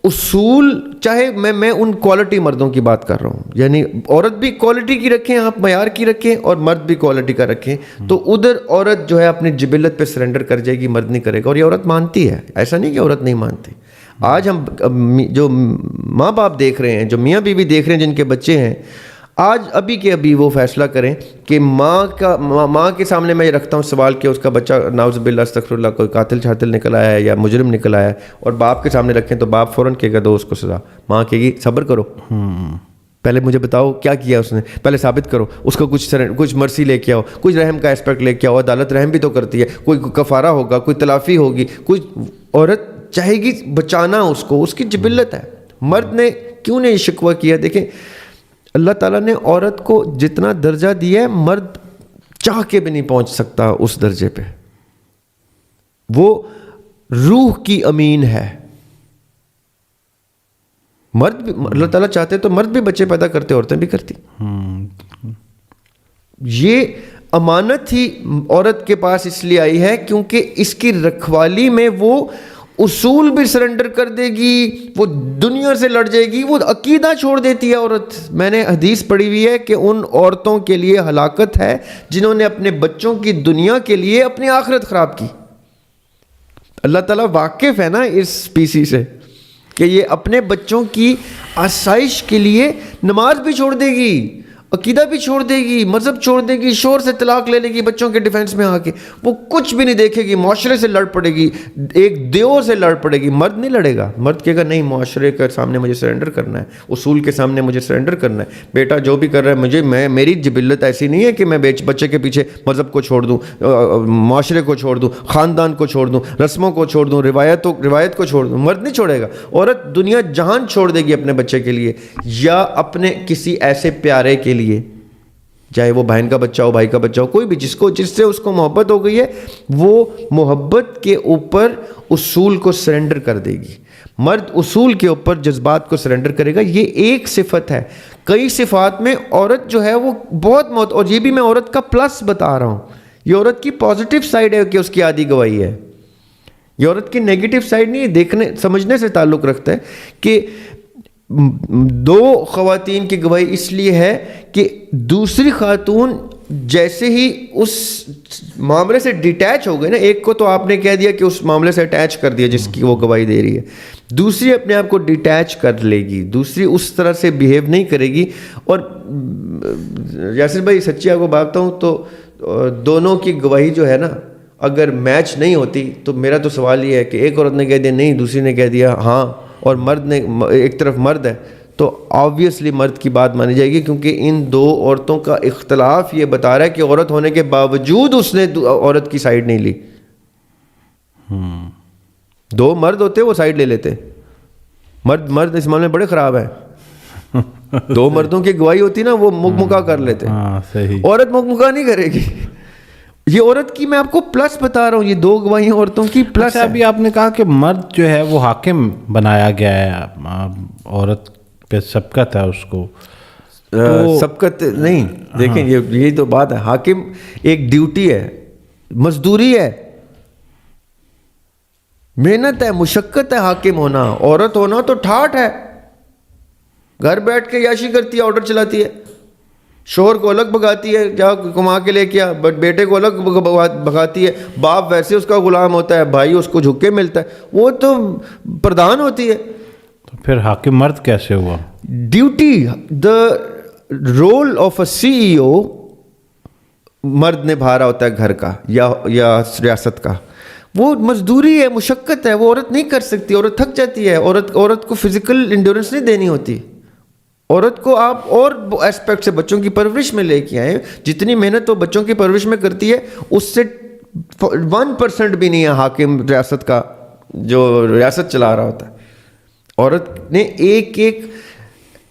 اصول, چاہے میں ان کوالٹی مردوں کی بات کر رہا ہوں, یعنی عورت بھی کوالٹی کی رکھیں, آپ معیار کی رکھیں, اور مرد بھی کوالٹی کا رکھیں, تو ادھر عورت جو ہے اپنی جبلت پہ سرنڈر کر جائے گی, مرد نہیں کرے گا. اور یہ عورت مانتی ہے, ایسا نہیں کہ عورت نہیں مانتی. آج ہم جو ماں باپ دیکھ رہے ہیں, جو میاں بیوی دیکھ رہے ہیں جن کے بچے ہیں, آج ابھی کے ابھی وہ فیصلہ کریں کہ ماں کے سامنے میں یہ رکھتا ہوں سوال کہ اس کا بچہ نعوذ باللہ استغفر اللہ کوئی قاتل چھاتل نکل آیا ہے یا مجرم نکل آیا ہے, اور باپ کے سامنے رکھیں تو باپ فوراً کہے گا دو اس کو سزا. ماں کہے گی صبر کرو, پہلے مجھے بتاؤ کیا کیا اس نے, پہلے ثابت کرو, اس کو کچھ مرسی لے کے آؤ, کچھ رحم کا اسپیکٹ لے کے آؤ. عدالت رحم بھی تو کرتی ہے, کوئی کفارہ ہوگا, کوئی تلافی ہوگی, کچھ عورت چاہے گی بچانا اس کو, اس کی جبلت ہے. مرد نے کیوں نے یہ شکوہ کیا؟ دیکھیں اللہ تعالیٰ نے عورت کو جتنا درجہ دیا ہے, مرد چاہ کے بھی نہیں پہنچ سکتا اس درجے پہ. وہ روح کی امین ہے. مرد بھی, اللہ تعالیٰ چاہتے تو مرد بھی بچے پیدا کرتے, عورتیں بھی کرتی. یہ امانت ہی عورت کے پاس اس لیے آئی ہے کیونکہ اس کی رکھوالی میں وہ اصول بھی سرنڈر کر دے گی, وہ دنیا سے لڑ جائے گی, وہ عقیدہ چھوڑ دیتی ہے عورت. میں نے حدیث پڑھی ہوئی ہے کہ ان عورتوں کے لیے ہلاکت ہے جنہوں نے اپنے بچوں کی دنیا کے لیے اپنی آخرت خراب کی. اللہ تعالیٰ واقف ہے نا اس اسپیسی سے کہ یہ اپنے بچوں کی آسائش کے لیے نماز بھی چھوڑ دے گی, عقیدہ بھی چھوڑ دے گی, مذہب چھوڑ دے گی, شور سے طلاق لے لے گی بچوں کے ڈیفینس میں آ کے, وہ کچھ بھی نہیں دیکھے گی, معاشرے سے لڑ پڑے گی, ایک دیو سے لڑ پڑے گی. مرد نہیں لڑے گا, مرد کہے گا نہیں معاشرے کے سامنے مجھے سرنڈر کرنا ہے, اصول کے سامنے مجھے سرنڈر کرنا ہے. بیٹا جو بھی کر رہا ہے مجھے, میری جبلت ایسی نہیں ہے کہ میں بچے کے پیچھے مذہب کو چھوڑ دوں, معاشرے کو چھوڑ دوں, خاندان کو چھوڑ دوں, رسموں کو چھوڑ دوں, روایت کو چھوڑ دوں. مرد نہیں چھوڑے گا. عورت دنیا جہان چھوڑ دے گی اپنے بچے کے لیے, یا اپنے کسی ایسے پیارے کے لیے, چاہے وہ بہن کا بچہ ہو, بھائی کا بچہ ہو, کوئی بھی جس سے اس کو محبت ہو گئی ہے, وہ محبت کے اوپر اصول کو سرنڈر کر دے گی. مرد اصول کے اوپر جذبات کو سرنڈر کرے گا. یہ ایک صفت ہے, کئی صفات میں عورت جو ہے وہ بہت اور یہ بھی میں عورت کا پلس بتا رہا ہوں, یہ عورت کی پازیٹیو سائڈ ہے کہ اس کی آدھی گواہی ہے. یہ عورت کی نیگیٹو سائڈ نہیں, دیکھنے سمجھنے سے تعلق رکھتا ہے کہ دو خواتین کی گواہی اس لیے ہے کہ دوسری خاتون جیسے ہی اس معاملے سے ڈیٹیچ ہو گئی نا, ایک کو تو آپ نے کہہ دیا کہ اس معاملے سے اٹیچ کر دیا جس کی وہ گواہی دے رہی ہے, دوسری اپنے آپ کو ڈیٹیچ کر لے گی, دوسری اس طرح سے بیہیو نہیں کرے گی. اور یاسر بھائی سچی آپ کو بات ہوں تو دونوں کی گواہی جو ہے نا اگر میچ نہیں ہوتی تو میرا تو سوال یہ ہے کہ ایک عورت نے کہہ دیا نہیں, دوسری نے کہہ دیا ہاں, اور مرد نے ایک طرف مرد ہے تو آبویسلی مرد کی بات مانی جائے گی, کیونکہ ان دو عورتوں کا اختلاف یہ بتا رہا ہے کہ عورت ہونے کے باوجود اس نے عورت کی سائیڈ نہیں لی. دو مرد ہوتے وہ سائیڈ لے لیتے. مرد اس معاملے میں بڑے خراب ہیں. دو مردوں کی گواہی ہوتی نا وہ مکمکا کر لیتے, عورت مکمکا نہیں کرے گی. یہ عورت کی میں آپ کو پلس بتا رہا ہوں, یہ دو گواہیاں عورتوں کی پلس. ابھی آپ نے کہا کہ مرد جو ہے وہ حاکم بنایا گیا ہے, عورت پہ سبقت ہے اس کو. سبقت نہیں, دیکھیں یہی تو بات ہے. حاکم ایک ڈیوٹی ہے, مزدوری ہے, محنت ہے, مشقت ہے حاکم ہونا. عورت ہونا تو ٹھاٹ ہے, گھر بیٹھ کے یاشی کرتی ہے, آرڈر چلاتی ہے, شوہر کو الگ بھگاتی ہے جا کما کے لے کے آ, بیٹے کو الگ بھگاتی ہے, باپ ویسے اس کا غلام ہوتا ہے, بھائی اس کو جھک کے ملتا ہے, وہ تو پردھان ہوتی ہے. تو پھر حاکم مرد کیسے ہوا؟ ڈیوٹی, دا رول آف اے سی ای او مرد نے بھارا ہوتا ہے گھر کا یا ریاست کا. وہ مزدوری ہے, مشقت ہے, وہ عورت نہیں کر سکتی, عورت تھک جاتی ہے. عورت کو فزیکل انڈیورنس نہیں دینی ہوتی. عورت کو آپ اور ایسپیکٹ سے بچوں کی پرورش میں لے کے آئیں, جتنی محنت وہ بچوں کی پرورش میں کرتی ہے اس سے 1% بھی نہیں ہے حاکم ریاست کا جو ریاست چلا رہا ہوتا ہے. عورت نے ایک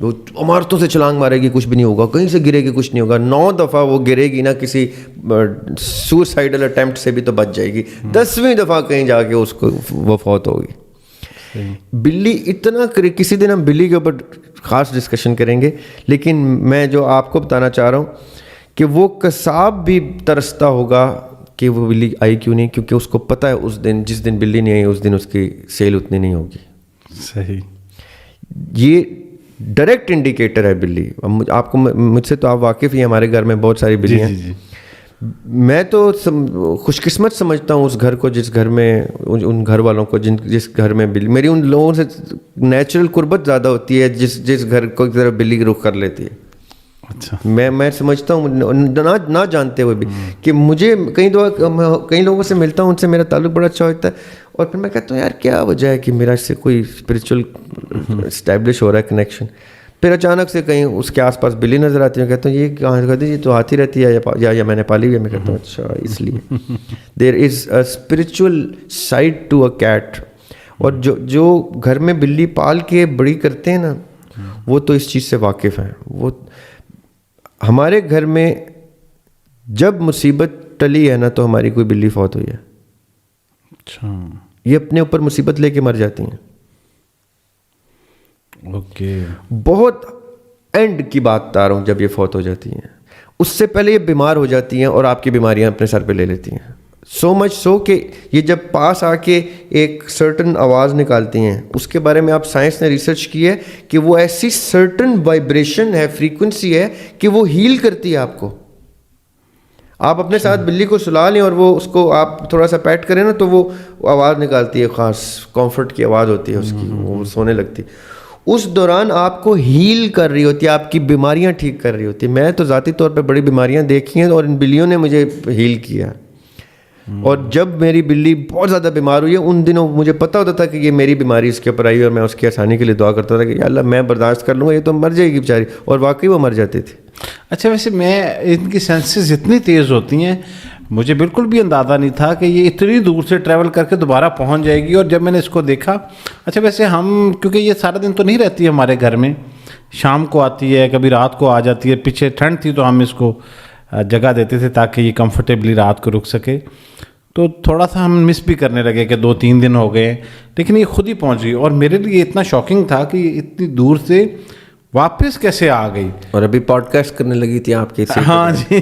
وہ عمارتوں سے چھلانگ مارے گی کچھ بھی نہیں ہوگا, کہیں سے گرے گی کچھ نہیں ہوگا, 9 دفعہ وہ گرے گی نا کسی سوسائڈل اٹیمپٹ سے بھی تو بچ جائے گی, 10ویں دفعہ کہیں جا کے اس کو وہ فوت ہوگی. بلی اتنا کسی دن ہم بلی کے اوپر خاص ڈسکشن کریں گے, لیکن میں جو آپ کو بتانا چاہ رہا ہوں کہ وہ قصاب بھی ترستا ہوگا کہ وہ بلی آئی کیوں نہیں, کیونکہ اس کو پتہ ہے اس دن جس دن بلی نہیں آئی اس دن اس کی سیل اتنی نہیں ہوگی. صحیح. یہ ڈائریکٹ انڈیکیٹر ہے بلی. آپ کو مجھ سے تو آپ واقف ہی ہیں, ہمارے گھر میں بہت ساری بلی ہیں. میں تو خوش قسمت سمجھتا ہوں اس گھر کو جس گھر میں ان گھر والوں کو جس گھر میں بلی, میری ان لوگوں سے نیچرل قربت زیادہ ہوتی ہے جس گھر کو طرف بلی رخ کر لیتی ہے. اچھا. میں سمجھتا ہوں نہ جانتے ہوئے بھی کہ مجھے کئی لوگوں سے ملتا ہوں, ان سے میرا تعلق بڑا اچھا ہوتا ہے, اور پھر میں کہتا ہوں یار کیا وجہ ہے کہ میرا اس سے کوئی اسپریچول اسٹیبلش ہو رہا ہے کنیکشن. پھر اچانک سے کہیں اس کے آس پاس بلی نظر آتی ہے, میں کہتا ہوں یہ کہاں کہتی ہے, یہ تو آتی رہتی ہے یا میں نے پالی ہوئی ہے. میں کہتا ہوں اچھا اس لیے there is a spiritual side to a cat. اور جو گھر میں بلی پال کے بڑی کرتے ہیں نا, وہ تو اس چیز سے واقف ہیں. وہ ہمارے گھر میں جب مصیبت ٹلی ہے نا تو ہماری کوئی بلی فوت ہوئی ہے. اچھا. یہ اپنے اوپر مصیبت لے کے مر جاتی ہیں. اوکے. بہت اینڈ کی بات بتا رہا ہوں, جب یہ فوت ہو جاتی ہیں اس سے پہلے یہ بیمار ہو جاتی ہیں اور آپ کی بیماریاں اپنے سر پہ لے لیتی ہیں. سو مچ سو کہ یہ جب پاس آ کے ایک سرٹن آواز نکالتی ہیں, اس کے بارے میں آپ سائنس نے ریسرچ کی ہے کہ وہ ایسی سرٹن وائبریشن ہے, فریکوینسی ہے کہ وہ ہیل کرتی ہے آپ کو. آپ اپنے ساتھ بلی کو سلا لیں اور وہ اس کو آپ تھوڑا سا پیٹ کریں نا تو وہ آواز نکالتی ہے, خاص کمفرٹ کی آواز ہوتی ہے اس کی, وہ سونے لگتی. اس دوران آپ کو ہیل کر رہی ہوتی ہے, آپ کی بیماریاں ٹھیک کر رہی ہوتی ہے. میں تو ذاتی طور پہ بڑی بیماریاں دیکھی ہیں اور ان بلیوں نے مجھے ہیل کیا. اور جب میری بلی بہت زیادہ بیمار ہوئی ہے ان دنوں مجھے پتہ ہوتا تھا کہ یہ میری بیماری اس کے اوپر آئی, اور میں اس کی آسانی کے لیے دعا کرتا تھا کہ یا اللہ میں برداشت کر لوں گا, یہ تو مر جائے گی بیچاری. اور واقعی وہ مر جاتی تھی. اچھا, ویسے میں ان کی سینسز اتنی تیز ہوتی ہیں, مجھے بالکل بھی اندازہ نہیں تھا کہ یہ اتنی دور سے ٹریول کر کے دوبارہ پہنچ جائے گی. اور جب میں نے اس کو دیکھا, اچھا ویسے ہم کیونکہ یہ سارا دن تو نہیں رہتی ہے ہمارے گھر میں, شام کو آتی ہے, کبھی رات کو آ جاتی ہے. پیچھے ٹھنڈ تھی تو ہم اس کو جگہ دیتے تھے تاکہ یہ کمفرٹیبلی رات کو رک سکے. تو تھوڑا سا ہم مس بھی کرنے لگے کہ 2-3 دن ہو گئے, لیکن یہ خود ہی پہنچ گئی. اور میرے لیے اتنا شاکنگ تھا کہ یہ اتنی دور سے واپس کیسے آ گئی. اور ابھی پوڈ کاسٹ کرنے لگی تھی آپ کے. ہاں جی,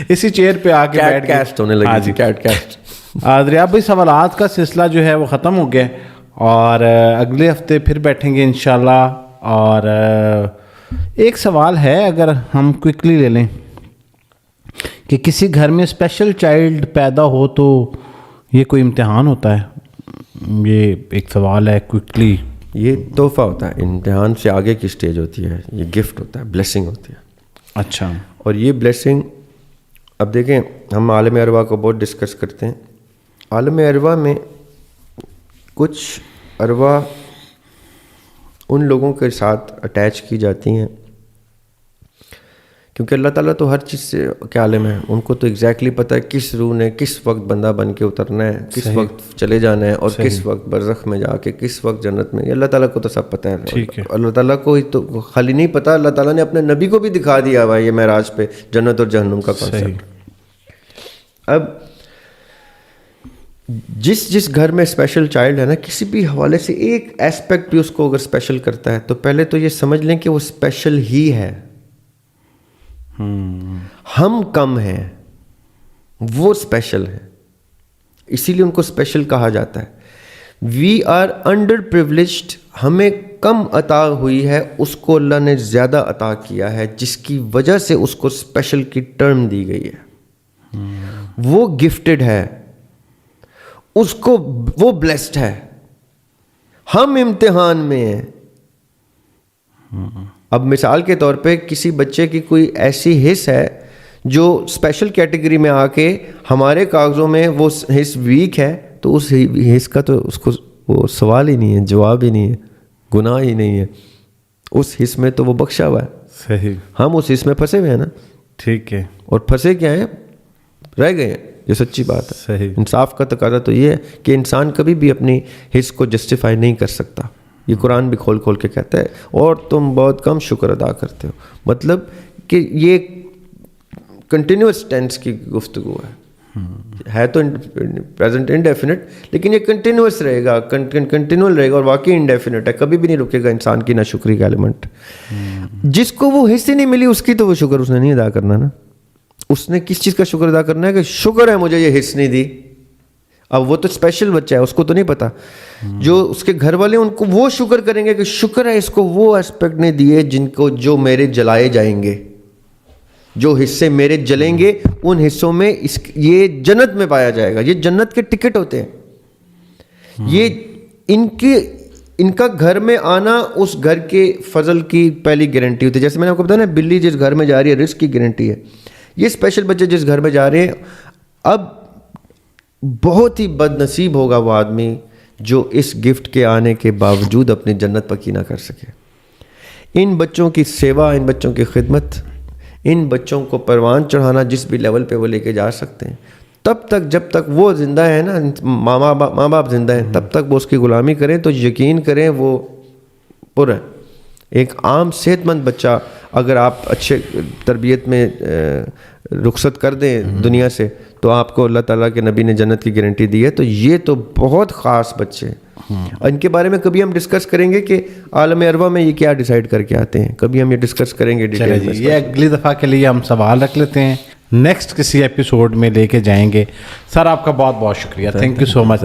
اسی چیئر پہ آ کے بیٹھ کاسٹ ہونے لگی تھی. Kate cost. دریاب بھائی, سوالات کا سلسلہ جو ہے وہ ختم ہو گیا, اور اگلے ہفتے پھر بیٹھیں گے انشاءاللہ. اور ایک سوال ہے, اگر ہم کوئکلی لے لیں کہ کسی گھر میں اسپیشل چائلڈ پیدا ہو تو یہ کوئی امتحان ہوتا ہے؟ یہ ایک سوال ہے کوئکلی. یہ تحفہ ہوتا ہے, امتحان سے آگے کی سٹیج ہوتی ہے. یہ گفٹ ہوتا ہے, بلیسنگ ہوتی ہے. اچھا. اور یہ بلیسنگ, اب دیکھیں ہم عالم ارواح کو بہت ڈسکس کرتے ہیں. عالم ارواح میں کچھ ارواح ان لوگوں کے ساتھ اٹیچ کی جاتی ہیں کیونکہ اللہ تعالیٰ تو ہر چیز سے کیا عالم ہے. ان کو تو ایگزیکٹلی پتہ ہے کس روح نے کس وقت بندہ بن کے اترنا ہے, کس وقت چلے جانا ہے, اور کس وقت برزخ میں جا کے کس وقت جنت میں. یہ اللہ تعالیٰ کو تو سب پتہ ہے. اللہ تعالیٰ کو ہی تو خالی نہیں پتہ, اللہ تعالیٰ نے اپنے نبی کو بھی دکھا دیا ہوا یہ معراج پہ جنت اور جہنم کا کانسیپٹ. اب جس گھر میں اسپیشل چائلڈ ہے نا, کسی بھی حوالے سے ایک ایسپیکٹ بھی اس کو اگر اسپیشل کرتا ہے تو پہلے تو یہ سمجھ لیں کہ وہ اسپیشل ہی ہے. ہم کم ہیں, وہ اسپیشل ہے, اسی لیے ان کو اسپیشل کہا جاتا ہے. وی آر انڈر پریولیجڈ, ہمیں کم عطا ہوئی ہے, اس کو اللہ نے زیادہ عطا کیا ہے, جس کی وجہ سے اس کو اسپیشل کی ٹرم دی گئی ہے. وہ گفٹڈ ہے, اس کو وہ بلیسڈ ہے. ہم امتحان میں ہیں. اب مثال کے طور پہ کسی بچے کی کوئی ایسی حص ہے جو اسپیشل کیٹیگری میں آ کے ہمارے کاغذوں میں وہ حص ویک ہے, تو اس حص کا تو اس کو وہ سوال ہی نہیں ہے, جواب ہی نہیں ہے, گناہ ہی نہیں ہے. اس حص میں تو وہ بخشا ہوا ہے. صحیح. ہم اس حص میں پھنسے ہوئے ہیں نا. ٹھیک ہے. اور پھنسے کیا ہیں, رہ گئے ہیں. یہ سچی بات ہے. صحیح. انصاف کا تقاضا تو یہ ہے کہ انسان کبھی بھی اپنی حص کو جسٹیفائی نہیں کر سکتا. یہ قرآن بھی کھول کھول کے کہتا ہے. اور تم بہت کم شکر ادا کرتے ہو. مطلب کہ یہ کنٹینیوس ٹینس کی گفتگو ہے تو پریزنٹ انڈیفینٹ, لیکن یہ کنٹینیوس رہے گا, کنٹینیول رہے گا, اور واقعی انڈیفینٹ ہے, کبھی بھی نہیں رکے گا انسان کی ناشکری کا ایلیمنٹ. جس کو وہ حص ہی نہیں ملی اس کی تو وہ شکر اس نے نہیں ادا کرنا نا. اس نے کس چیز کا شکر ادا کرنا ہے کہ شکر ہے مجھے یہ حص نہیں دی. اب وہ تو اسپیشل بچہ ہے, اس کو تو نہیں پتا. جو اس کے گھر والے ان کو وہ شکر کریں گے کہ شکر ہے اس کو وہ اسپیکٹ نہیں دیے جن کو جو میرے جلائے جائیں گے, جو حصے میرے جلیں گے ان حصوں میں یہ جنت میں پایا جائے گا. یہ جنت کے ٹکٹ ہوتے ہیں. یہ ان کا گھر میں آنا اس گھر کے فضل کی پہلی گارنٹی ہوتی ہے. جیسے میں نے آپ کو بتایا نا, بلی جس گھر میں جا رہی ہے رزق کی گارنٹی ہے. یہ اسپیشل بچے جس گھر میں جا رہے ہیں, اب بہت ہی بد نصیب ہوگا وہ آدمی جو اس گفٹ کے آنے کے باوجود اپنی جنت پکی نہ کر سکے. ان بچوں کی سیوا, ان بچوں کی خدمت, ان بچوں کو پروان چڑھانا جس بھی لیول پہ وہ لے کے جا سکتے ہیں, تب تک جب تک وہ زندہ ہے نا, ماں باپ زندہ ہیں, تب تک وہ اس کی غلامی کریں تو یقین کریں وہ پر ہے. ایک عام صحت مند بچہ اگر آپ اچھے تربیت میں رخصت کر دیں دنیا سے, تو آپ کو اللہ تعالیٰ کے نبی نے جنت کی گارنٹی دی ہے. تو یہ تو بہت خاص بچے ہیں. ان کے بارے میں کبھی ہم ڈسکس کریں گے کہ عالم ارواح میں یہ کیا ڈیسائیڈ کر کے آتے ہیں, کبھی ہم یہ ڈسکس کریں گے ڈیٹیل میں. یہ اگلی دفعہ کے لیے ہم سوال رکھ لیتے ہیں, نیکسٹ کسی ایپیسوڈ میں لے کے جائیں گے. سر آپ کا بہت بہت شکریہ. Thank you so much.